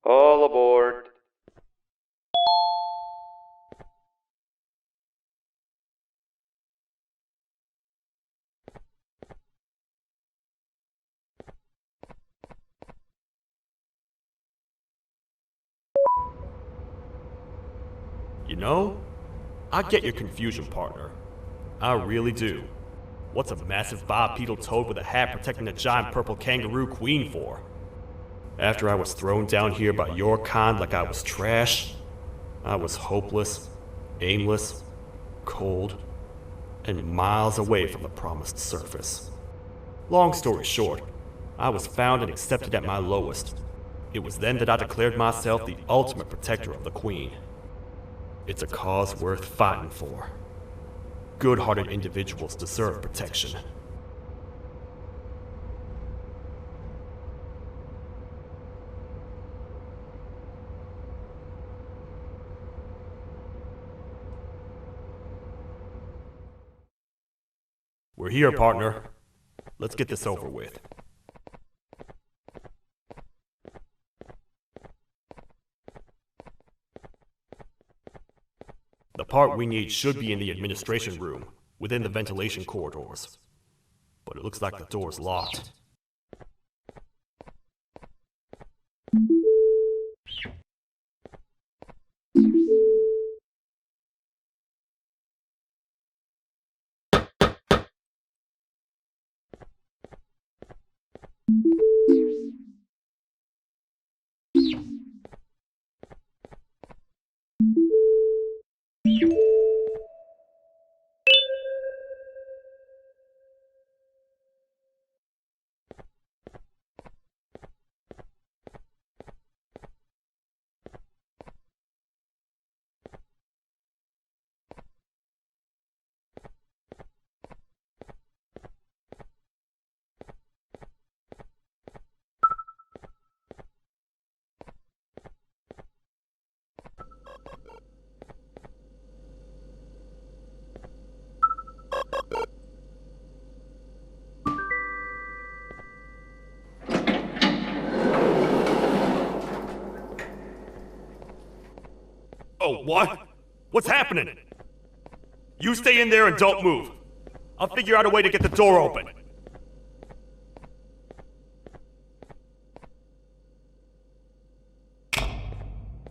All aboard. You know, I get your confusion, partner. I really do. What's a massive bipedal toad with a hat protecting a giant purple kangaroo queen for? After I was thrown down here by your kind like I was trash, I was hopeless, aimless, cold, and miles away from the promised surface. Long story short, I was found and accepted at my lowest. It was then that I declared myself the ultimate protector of the Queen. It's a cause worth fighting for. Good-hearted individuals deserve protection. We're here, partner. Let's get this over with. The part we need should be in the administration room, within the ventilation corridors. But it looks like the door's locked. Oh, what? What's happening? You stay in there and don't move. I'll figure out a way to get the door open.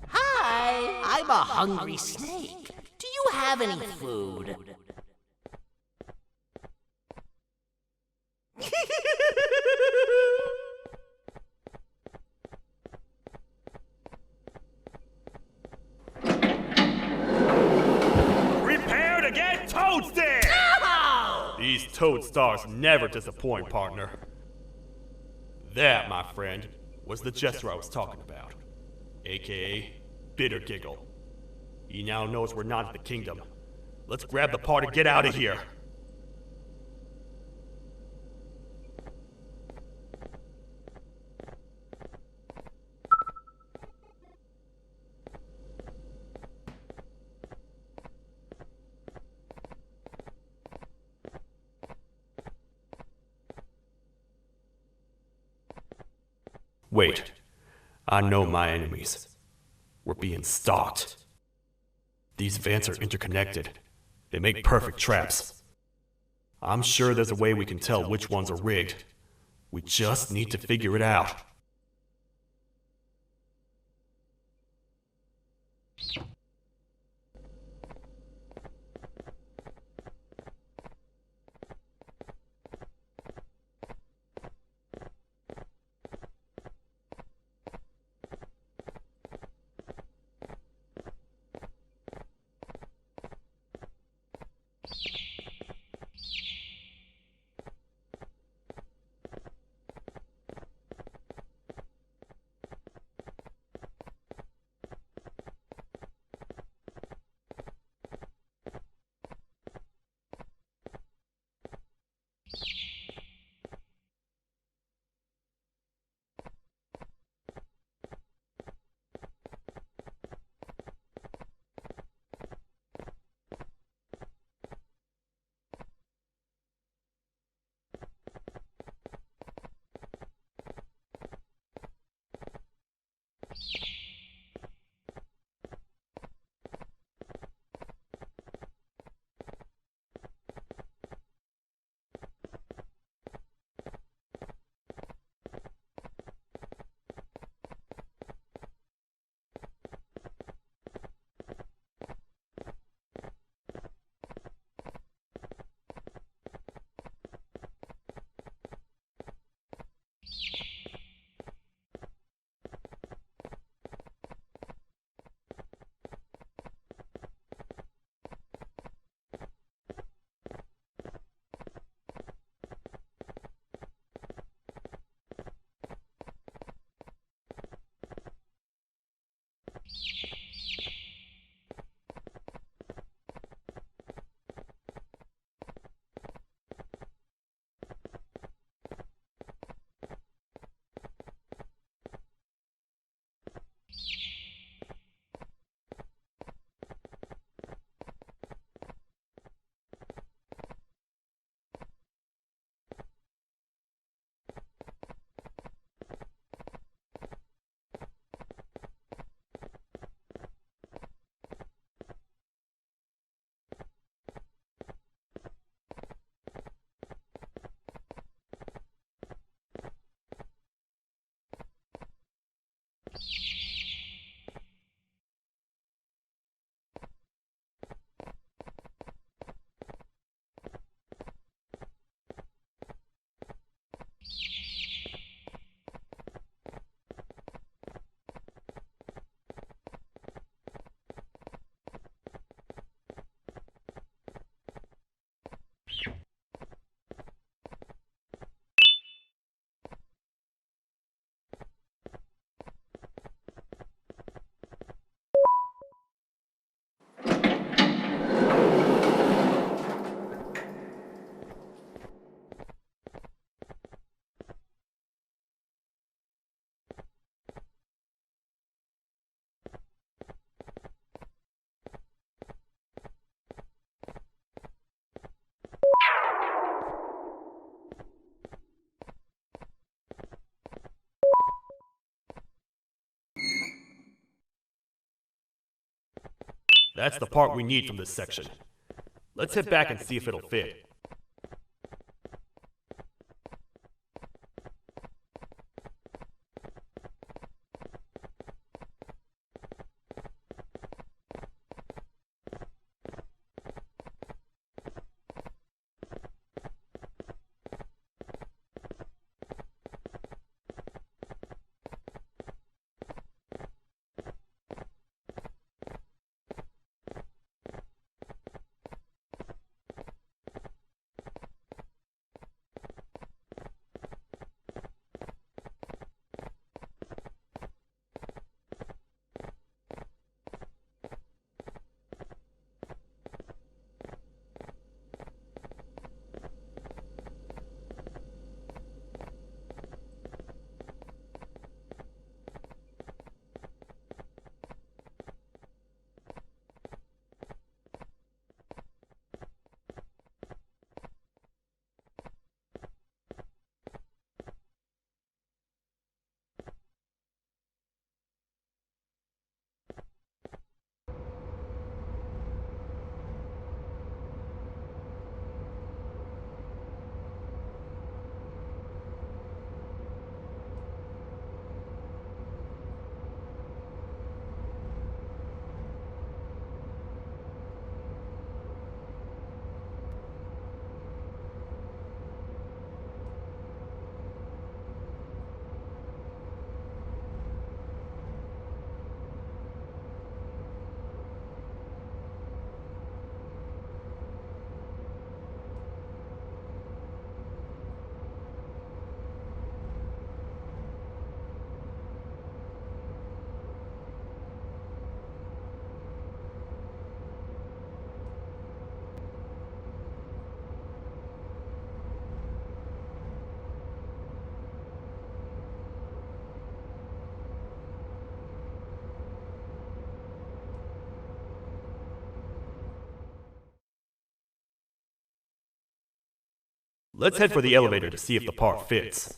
Hi, I'm a hungry snake. Do you have any food? Prepare to get toad stared! No! These toad stars never disappoint, partner. That, my friend, was the jester I was talking about. AKA Bitter Giggle. He now knows we're not at the kingdom. Let's grab the part and get out of here. Wait, I know my enemies. We're being stalked. These vents are interconnected. They make perfect traps. I'm sure there's a way we can tell which ones are rigged. We just need to figure it out. That's the part we need from this section. Let's head back and see if it'll fit. Let's head for the elevator to see if the part fits.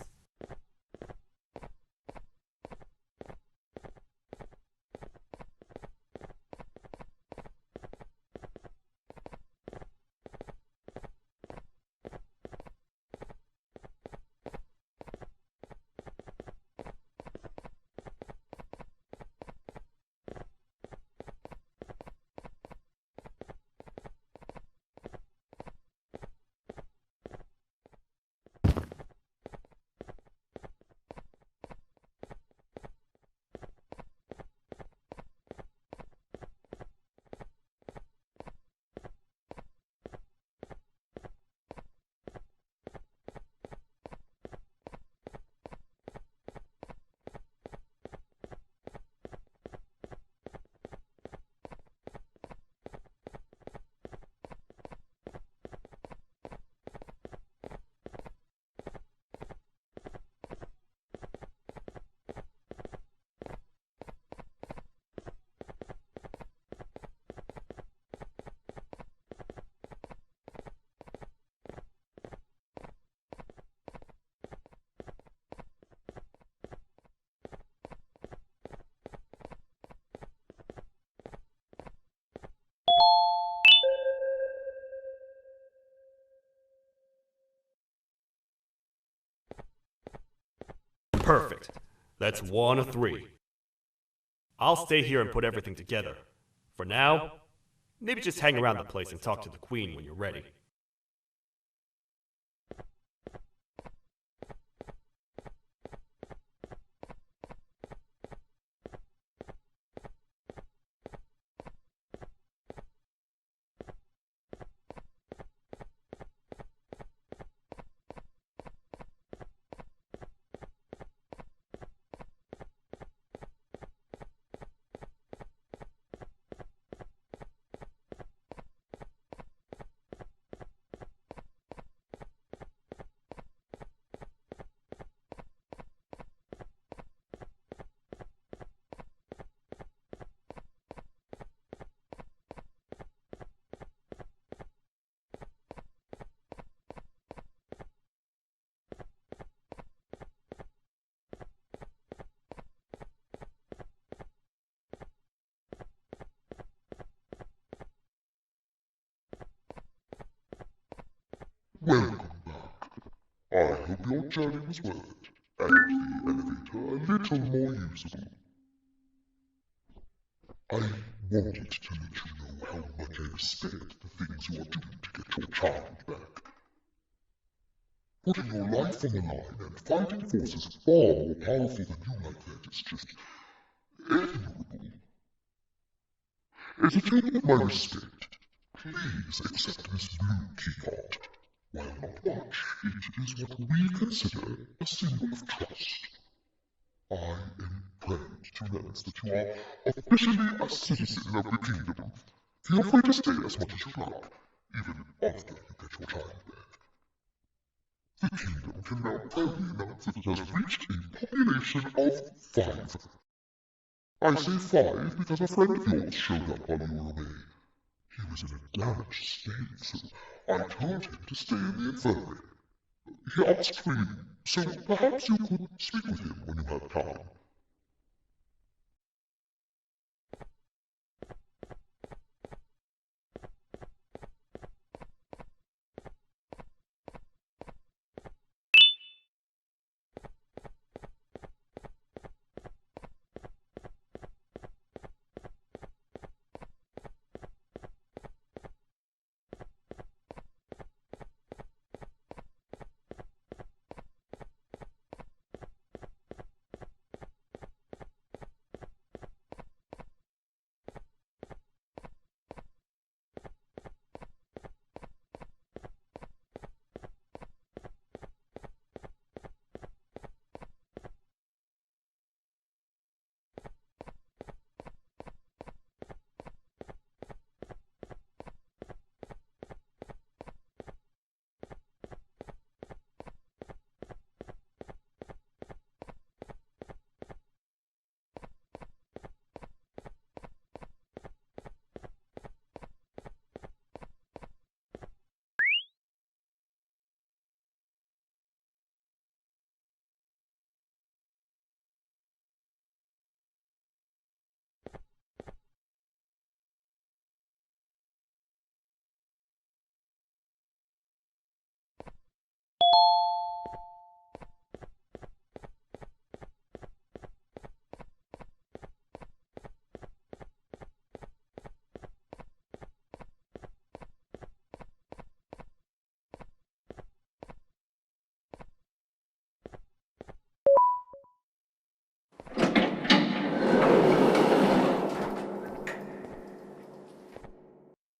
Perfect. That's 1 of 3. I'll stay here and put everything together. For now, maybe just hang around the place and talk to the Queen when you're ready. hope your journey was worth it, and the elevator a little more usable. I wanted to let you know how much I respect the things you are doing to get your child back. Putting your life on the line and fighting forces far more powerful than you like that is just admirable. As a token of my respect, please accept this blue key card. While not much, it is what we consider a symbol of trust. I am proud to announce that you are officially a citizen of the kingdom. Feel free to stay as much as you like, even after you get your child back. The kingdom can now proudly announce that it has reached a population of 5. I say 5 because a friend of yours showed up while you were away. He was in a damaged state, so I told him to stay in the infirmary. He asked for you, so perhaps you could speak with him when you have time.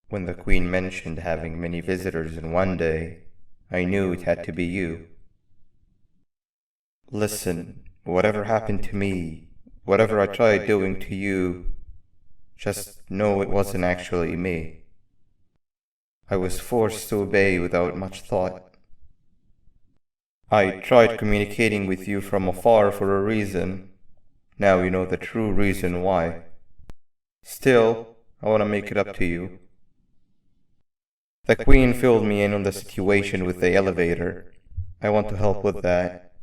When the Queen mentioned having many visitors in one day, I knew it had to be you. Listen, whatever happened to me, whatever I tried doing to you, just know it wasn't actually me. I was forced to obey without much thought. I tried communicating with you from afar for a reason. Now you know the true reason why. Still, I want to make it up to you. The Queen filled me in on the situation with the elevator. I want to help with that.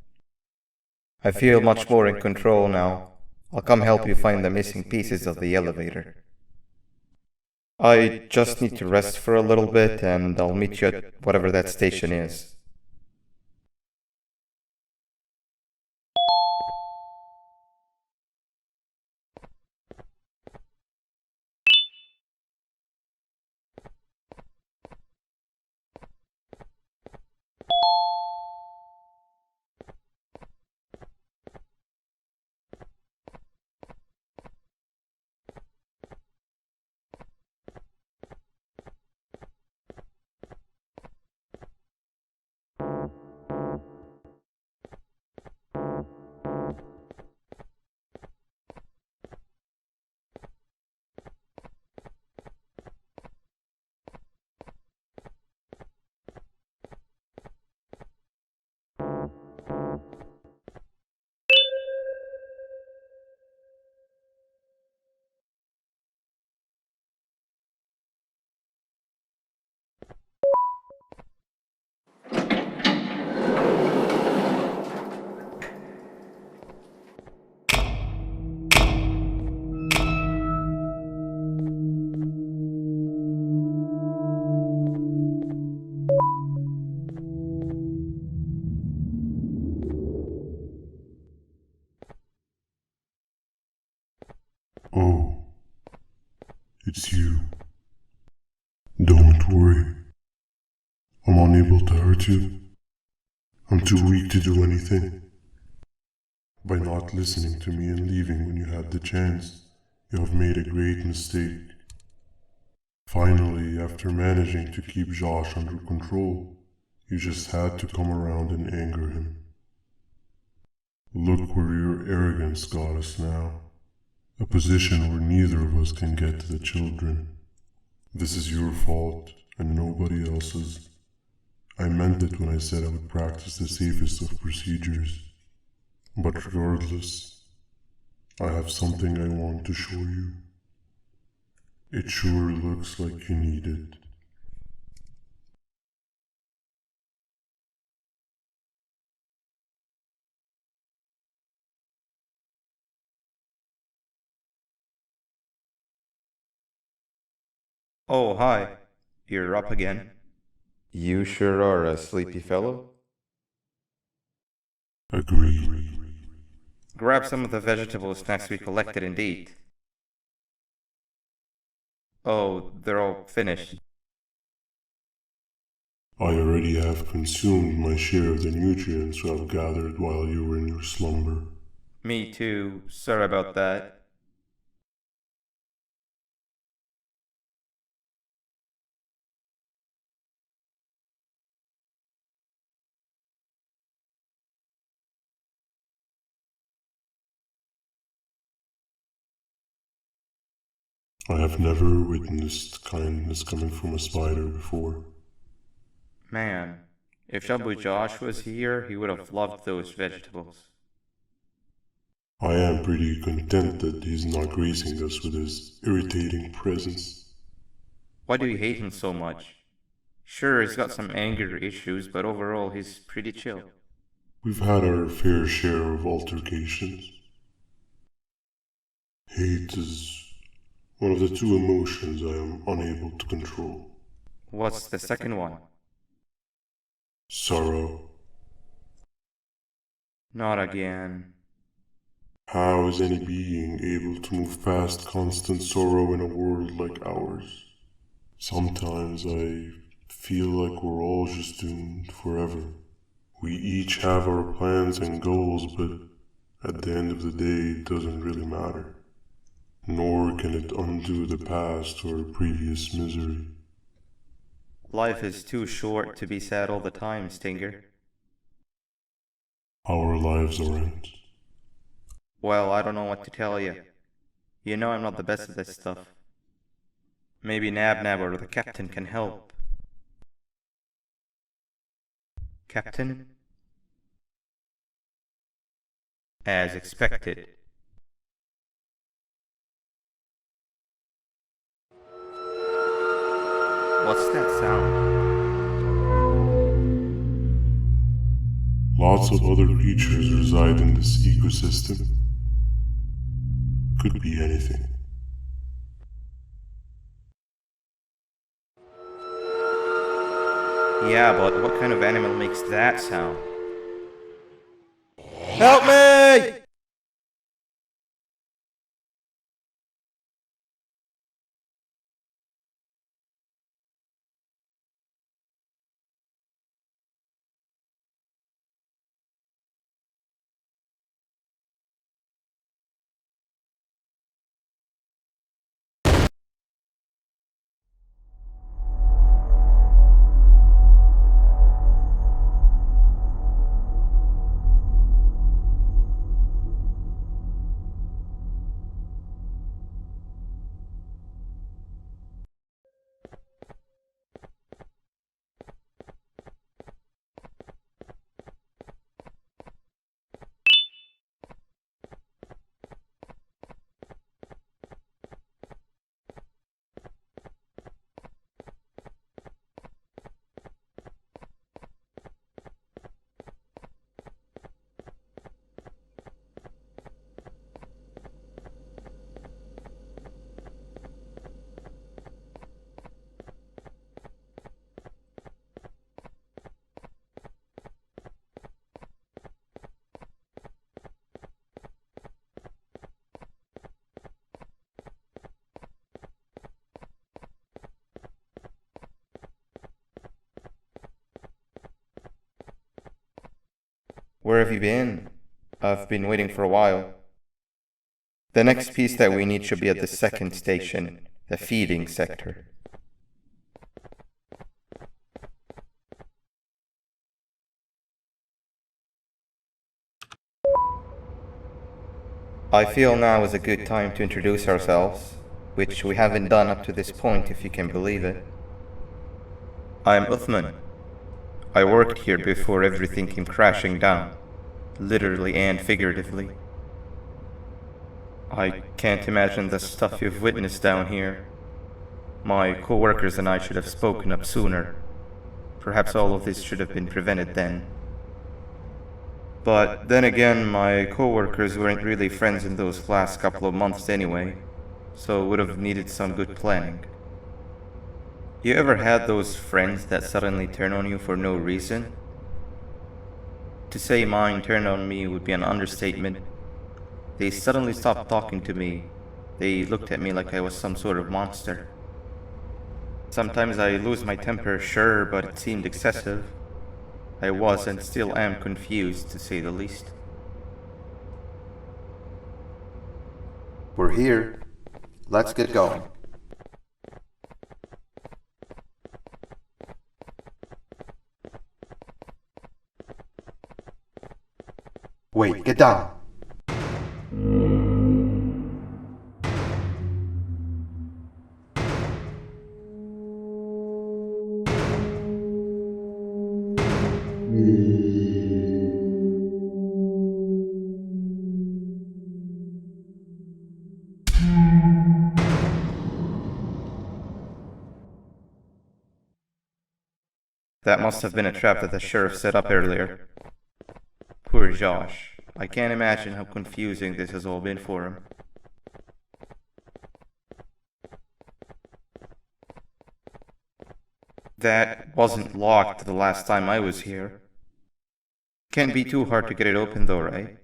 I feel much more in control now. I'll come help you find the missing pieces of the elevator. I just need to rest for a little bit and I'll meet you at whatever that station is. It's you. Don't worry. I'm unable to hurt you. I'm too weak to do anything. By not listening to me and leaving when you had the chance, you have made a great mistake. Finally, after managing to keep Josh under control, you just had to come around and anger him. Look where your arrogance got us now. A position where neither of us can get to the children. This is your fault and nobody else's. I meant it when I said I would practice the safest of procedures. But regardless, I have something I want to show you. It sure looks like you need it. Oh, hi. You're up again. You sure are a sleepy fellow. Agreed. Grab some of the vegetable snacks we collected and eat. Oh, they're all finished. I already have consumed my share of the nutrients I've gathered while you were in your slumber. Me too. Sorry about that. I have never witnessed kindness coming from a spider before. Man, if Shabu Josh was here, he would have loved those vegetables. I am pretty content that he's not gracing us with his irritating presence. Why do you hate him so much? Sure, he's got some anger issues, but overall he's pretty chill. We've had our fair share of altercations. Hate is one of the two emotions I am unable to control. What's the second one? Sorrow. Not again. How is any being able to move past constant sorrow in a world like ours? Sometimes I feel like we're all just doomed forever. We each have our plans and goals, but at the end of the day, it doesn't really matter. Nor can it undo the past or previous misery. Life is too short to be sad all the time, Stinger. Our lives aren't. Well, I don't know what to tell you. You know I'm not the best at this stuff. Maybe Nab or the captain can help. Captain? As expected. What's that sound? Lots of other creatures reside in this ecosystem. Could be anything. Yeah, but what kind of animal makes that sound? Help me! Where have you been? I've been waiting for a while. The next piece that we need should be at the second station, the feeding sector. I feel now is a good time to introduce ourselves, which we haven't done up to this point, if you can believe it. I'm Uthman. I worked here before everything came crashing down, literally and figuratively. I can't imagine the stuff you've witnessed down here. My co-workers and I should have spoken up sooner. Perhaps all of this should have been prevented then. But then again, my co-workers weren't really friends in those last couple of months anyway, so would have needed some good planning. You ever had those friends that suddenly turn on you for no reason? To say mine turned on me would be an understatement. They suddenly stopped talking to me. They looked at me like I was some sort of monster. Sometimes I lose my temper, sure, but it seemed excessive. I was and still am confused, to say the least. We're here. Let's get going. Wait, get down. That must have been a trap that the sheriff set up earlier. Poor Josh. I can't imagine how confusing this has all been for him. That wasn't locked the last time I was here. Can't be too hard to get it open though, right?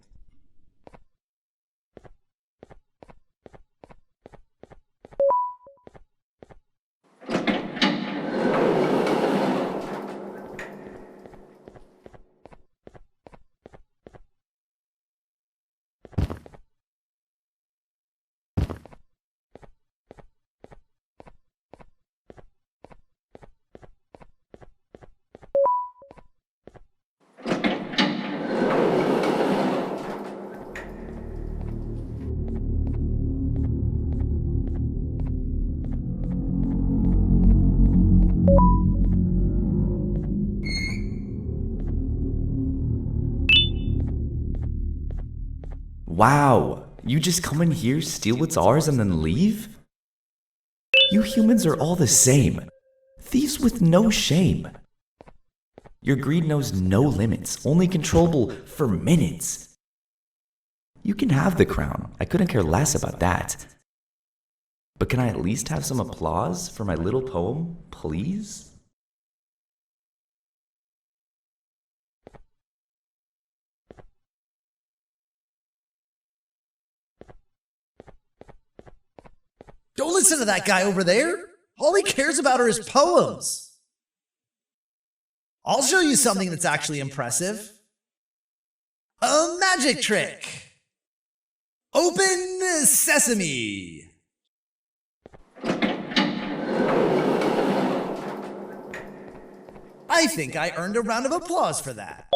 Wow, you just come in here, steal what's ours, and then leave? You humans are all the same. Thieves with no shame. Your greed knows no limits, only controllable for minutes. You can have the crown, I couldn't care less about that. But can I at least have some applause for my little poem, please? Don't listen to that guy over there. All he cares about are his poems. I'll show you something that's actually impressive. A magic trick. Open sesame. I think I earned a round of applause for that.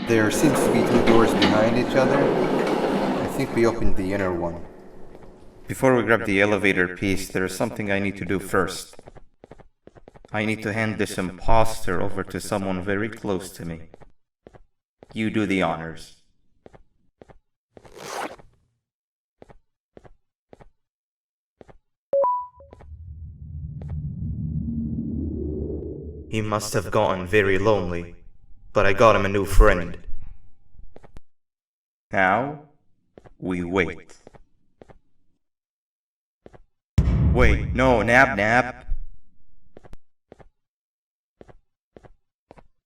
There seems to be two doors behind each other. I think we opened the inner one. Before we grab the elevator piece, there is something I need to do first. I need to hand this imposter over to someone very close to me. You do the honors. He must have gotten very lonely, but I got him a new friend. Now, we wait. Wait, no, Nab.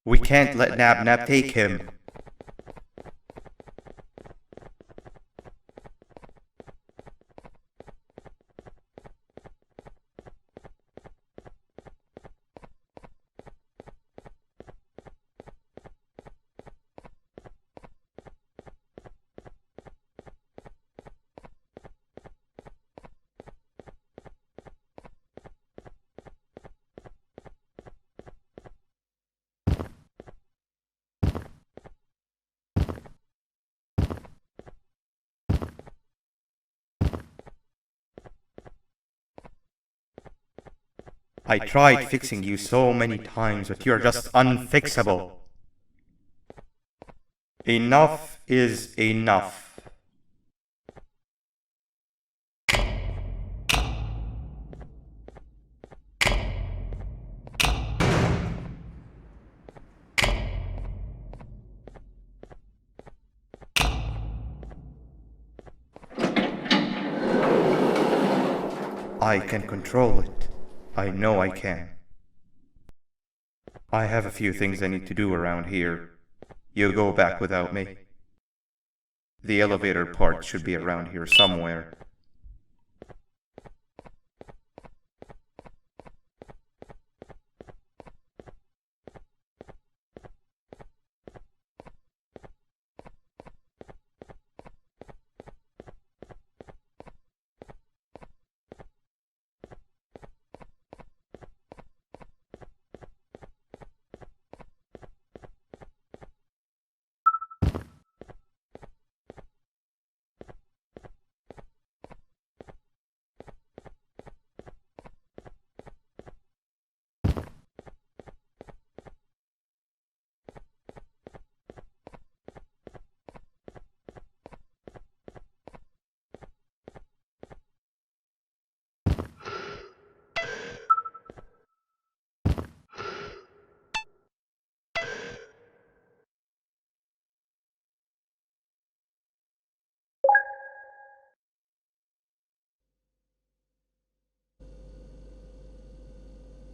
We can't let Nab take him. I tried fixing you so many times, but you're just unfixable. Enough is enough. I can control it. I know I can. I have a few things I need to do around here. You go back without me. The elevator part should be around here somewhere.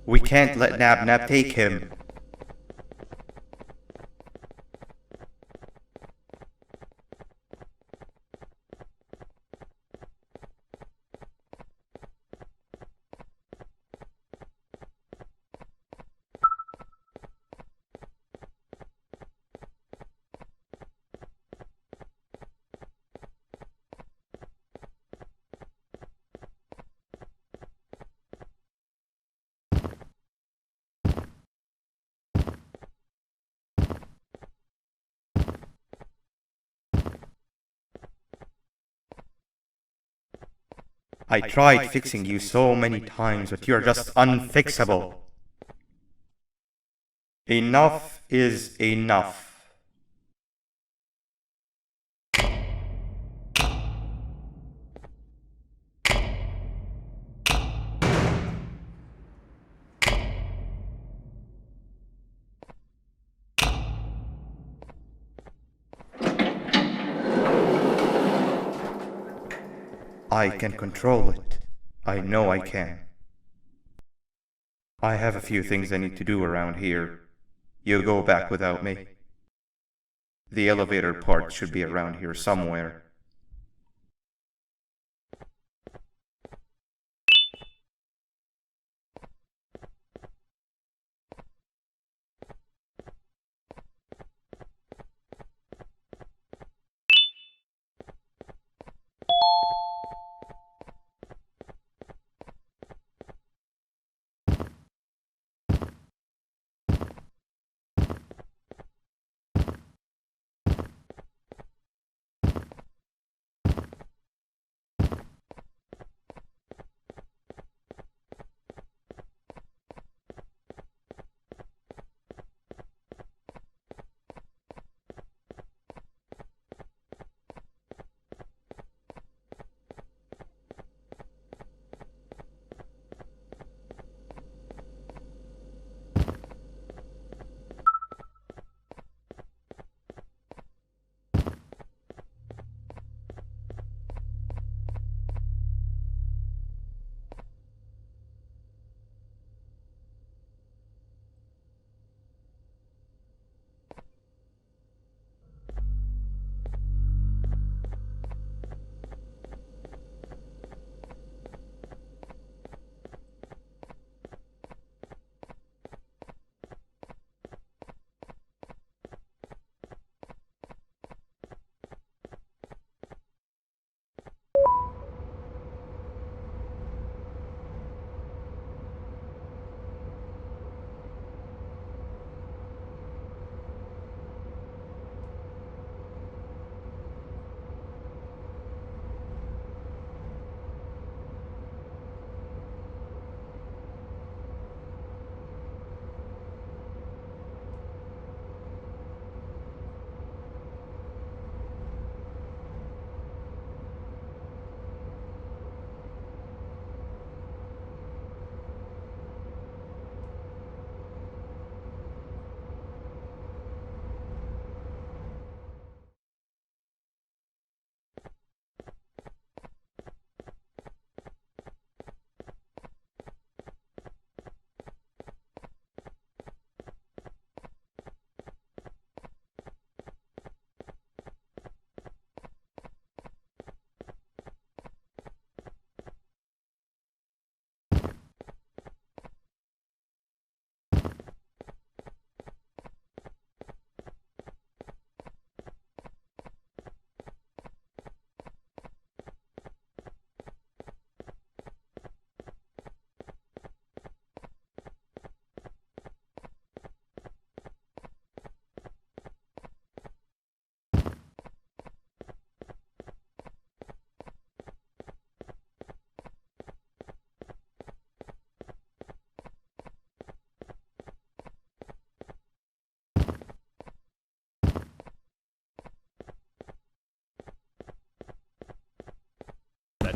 We can't let Nab take him. I tried fixing you so many times, but you're just unfixable. Enough is enough. I can control it. I know I can. I have a few things I need to do around here. You go back without me. The elevator part should be around here somewhere.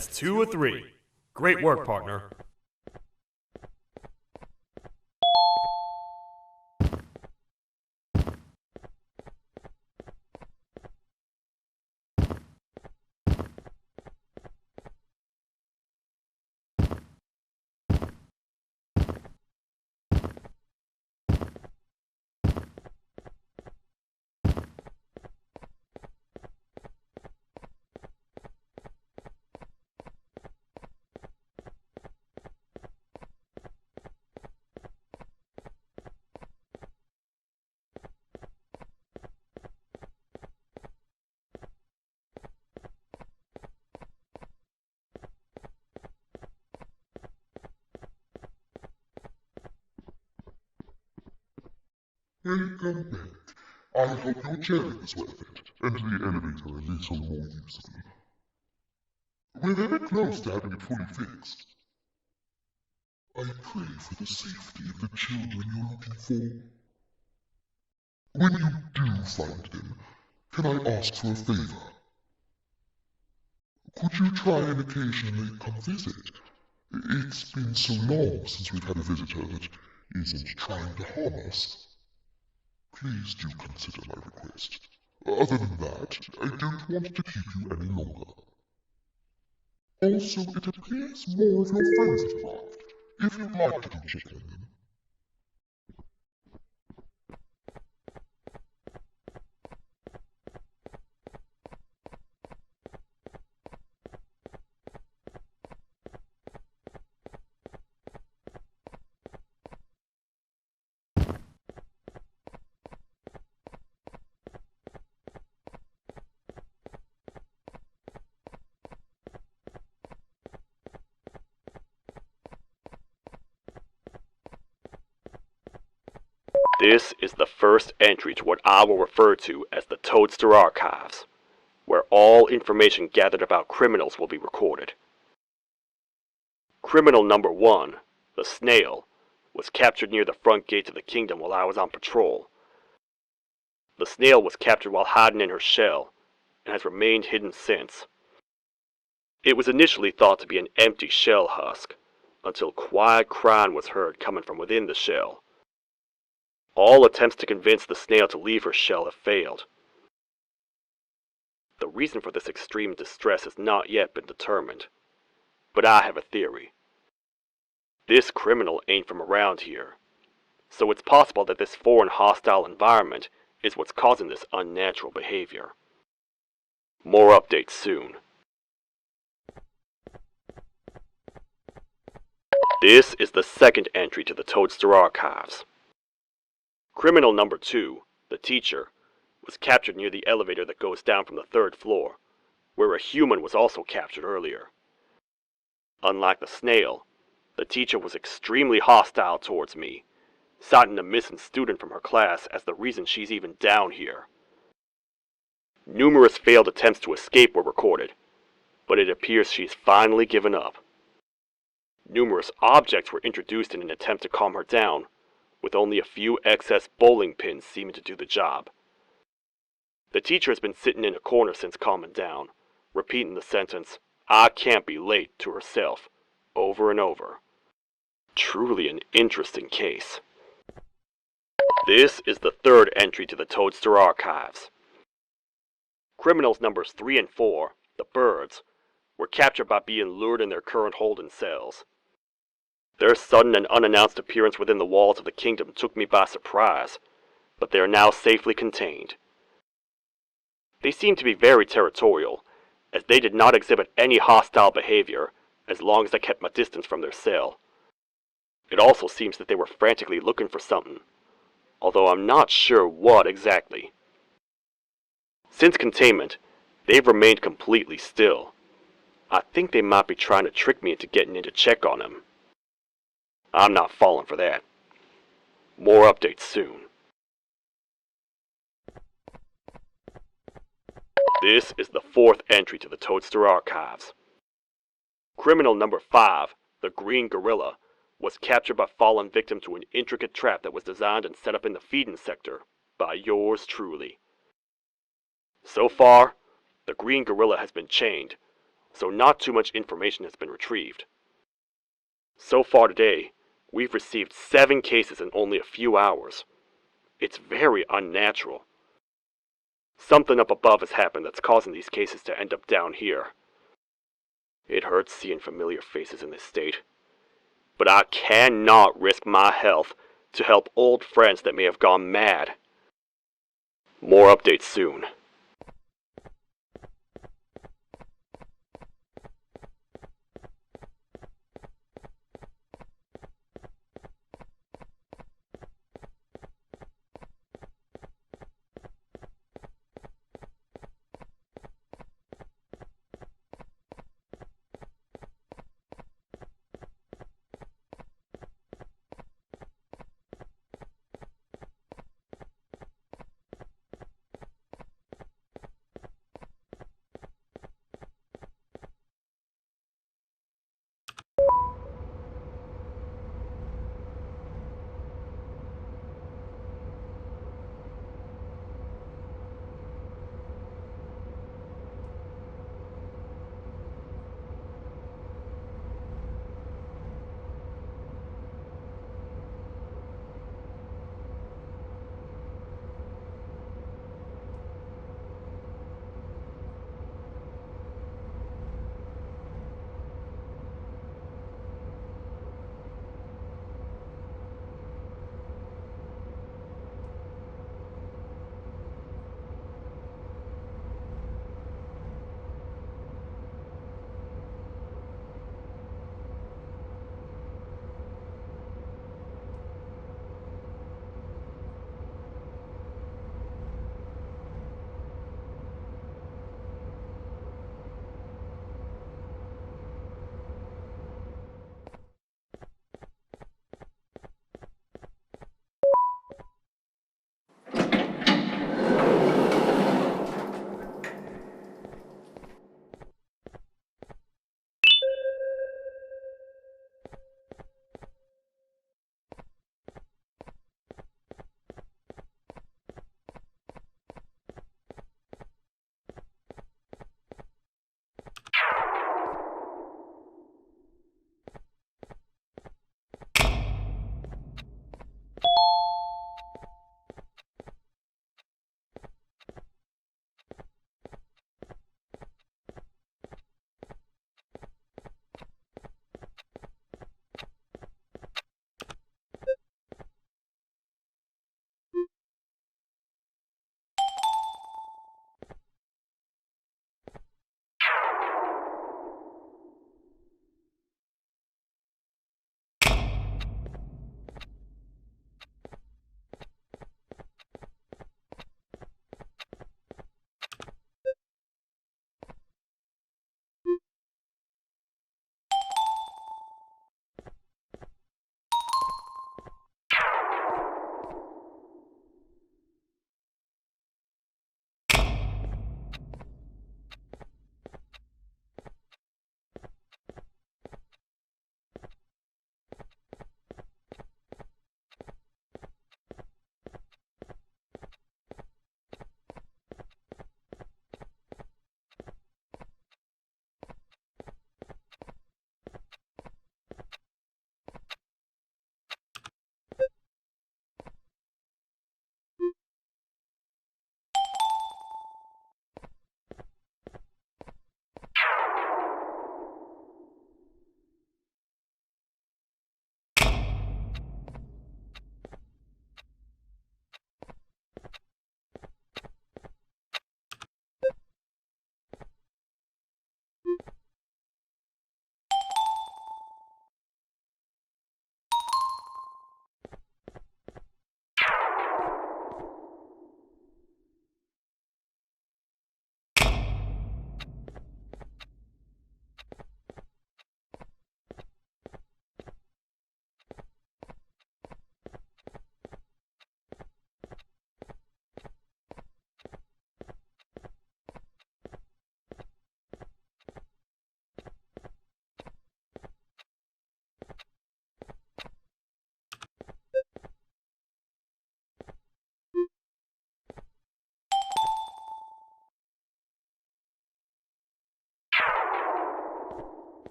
That's 2 of 3. Great work, partner. Welcome back. I hope your chair is worth it, and the elevator a little more usable. We're very close to having it fully fixed. I pray for the safety of the children you're looking for. When you do find them, can I ask for a favor? Could you try and occasionally come visit? It's been so long since we've had a visitor that isn't trying to harm us. Please do consider my request. Other than that, I don't want to keep you any longer. Also, it appears more of your friends have arrived. If you'd like to go check on them. This is the first entry to what I will refer to as the Toadster Archives, where all information gathered about criminals will be recorded. Criminal number 1, the snail, was captured near the front gates of the kingdom while I was on patrol. The snail was captured while hiding in her shell, and has remained hidden since. It was initially thought to be an empty shell husk, until quiet crying was heard coming from within the shell. All attempts to convince the snail to leave her shell have failed. The reason for this extreme distress has not yet been determined, but I have a theory. This criminal ain't from around here, so it's possible that this foreign hostile environment is what's causing this unnatural behavior. More updates soon. This is the second entry to the Toadster Archives. Criminal number 2, the teacher, was captured near the elevator that goes down from the 3rd floor, where a human was also captured earlier. Unlike the snail, the teacher was extremely hostile towards me, citing a missing student from her class as the reason she's even down here. Numerous failed attempts to escape were recorded, but it appears she's finally given up. Numerous objects were introduced in an attempt to calm her down, with only a few excess bowling pins seeming to do the job. The teacher has been sitting in a corner since calming down, repeating the sentence, "I can't be late," to herself, over and over. Truly an interesting case. This is the 3rd entry to the Toadster Archives. Criminals numbers 3 and 4, the birds, were captured by being lured in their current holding cells. Their sudden and unannounced appearance within the walls of the kingdom took me by surprise, but they are now safely contained. They seem to be very territorial, as they did not exhibit any hostile behavior as long as I kept my distance from their cell. It also seems that they were frantically looking for something, although I'm not sure what exactly. Since containment, they've remained completely still. I think they might be trying to trick me into getting in to check on them. I'm not falling for that. More updates soon. This is the 4th entry to the Toadster Archives. Criminal number 5, the Green Gorilla, was captured by falling victim to an intricate trap that was designed and set up in the feeding sector by yours truly. So far, the Green Gorilla has been chained, so not too much information has been retrieved. So far today, we've received 7 cases in only a few hours. It's very unnatural. Something up above has happened that's causing these cases to end up down here. It hurts seeing familiar faces in this state, but I cannot risk my health to help old friends that may have gone mad. More updates soon.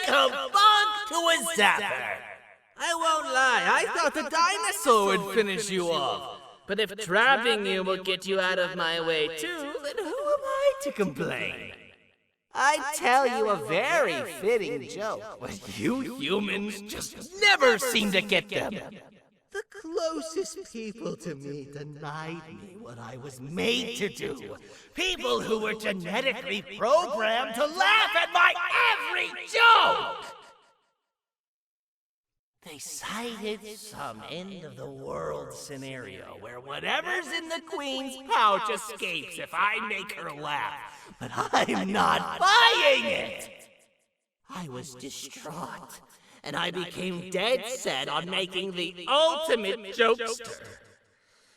a bug to a zapper. I won't lie, I thought the dinosaur would finish you off. But if trapping you will get you out of my way too, then who am I to complain? I tell you a very fitting joke, but you humans just never seem to get them. The closest people to me denied me what I was made to do. People who were genetically programmed to laugh at my every joke! They cited some end-of-the-world scenario where whatever's in the Queen's pouch escapes if I make her laugh. But I'm not buying it! I was distraught, and I became dead set on making the ultimate jokester.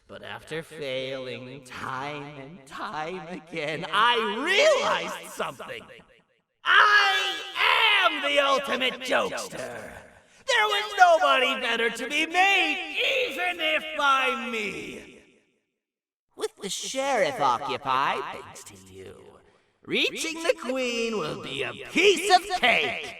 But after failing time and time again, I realized something. I am the ultimate jokester! There was nobody better to be made, even if by me. With the sheriff occupied, thanks to you, reaching the Queen will be a piece of cake.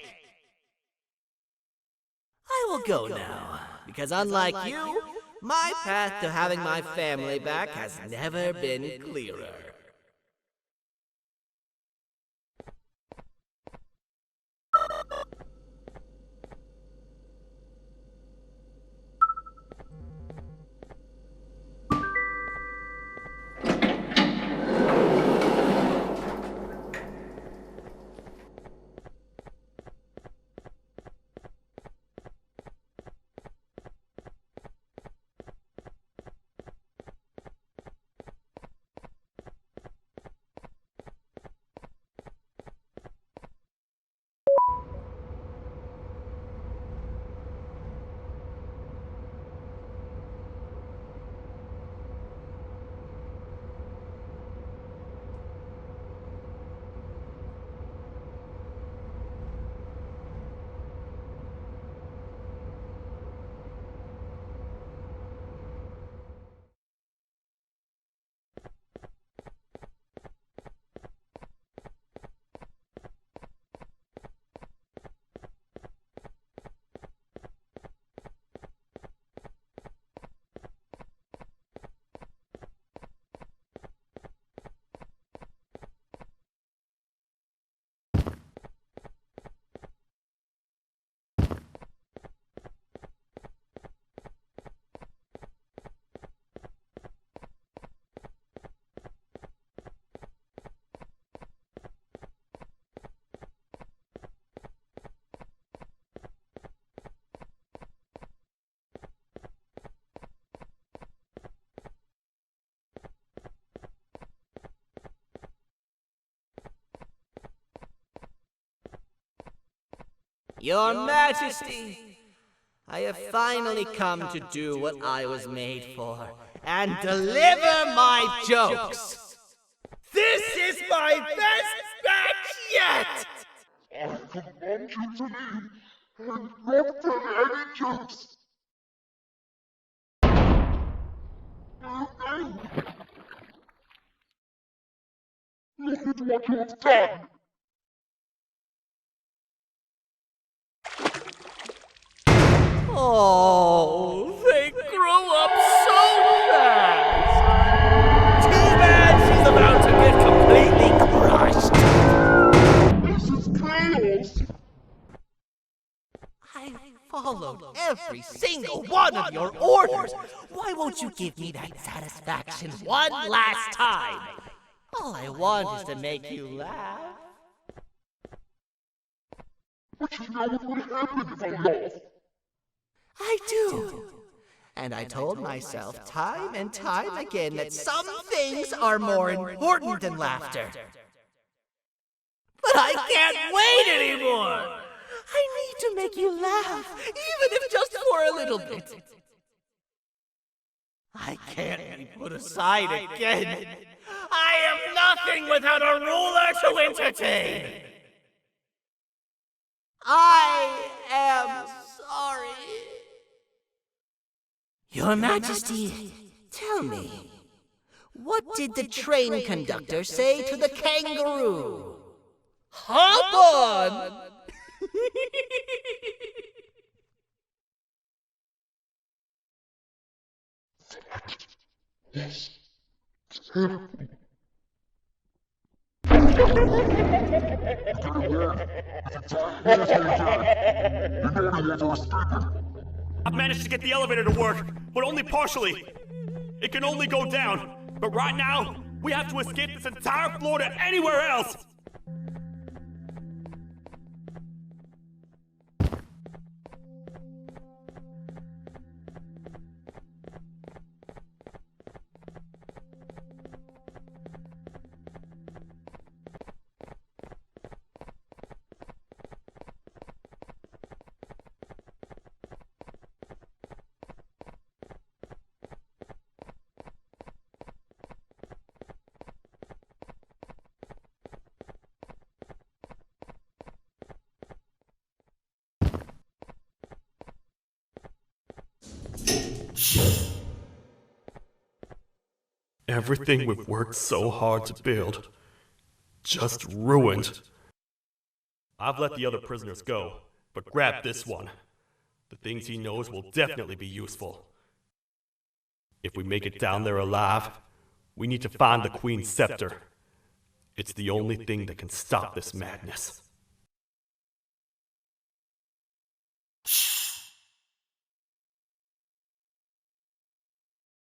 I will go now, because unlike you, my path to having my family back has never been clearer. Your Majesty, I have finally come to do what I was made for, and deliver my jokes. This is my best batch yet! I command you to leave and not tell any jokes. Look at what you have done. Oh, they grow up so fast! Too bad she's about to get completely crushed! This is chaos. I followed every single one of your orders! Why won't you give me that satisfaction one last time? All I want is to make you laugh. But you know what would happen if I laugh. I do. And I told myself time and time again that some things are more important than laughter. But I can't wait anymore! I need to make you laugh, even if just for a little bit. I can't be put aside again. I am nothing without a ruler to entertain. I am sorry. Your Majesty, tell me, what did the train conductor say to the kangaroo? Hop on! I've managed to get the elevator to work, but only partially. It can only go down, but right now, we have to escape this entire floor to anywhere else! Everything we've worked so hard to build, just ruined. I've let the other prisoners go, but grab this one. The things he knows will definitely be useful. If we make it down there alive, we need to find the Queen's scepter. It's the only thing that can stop this madness.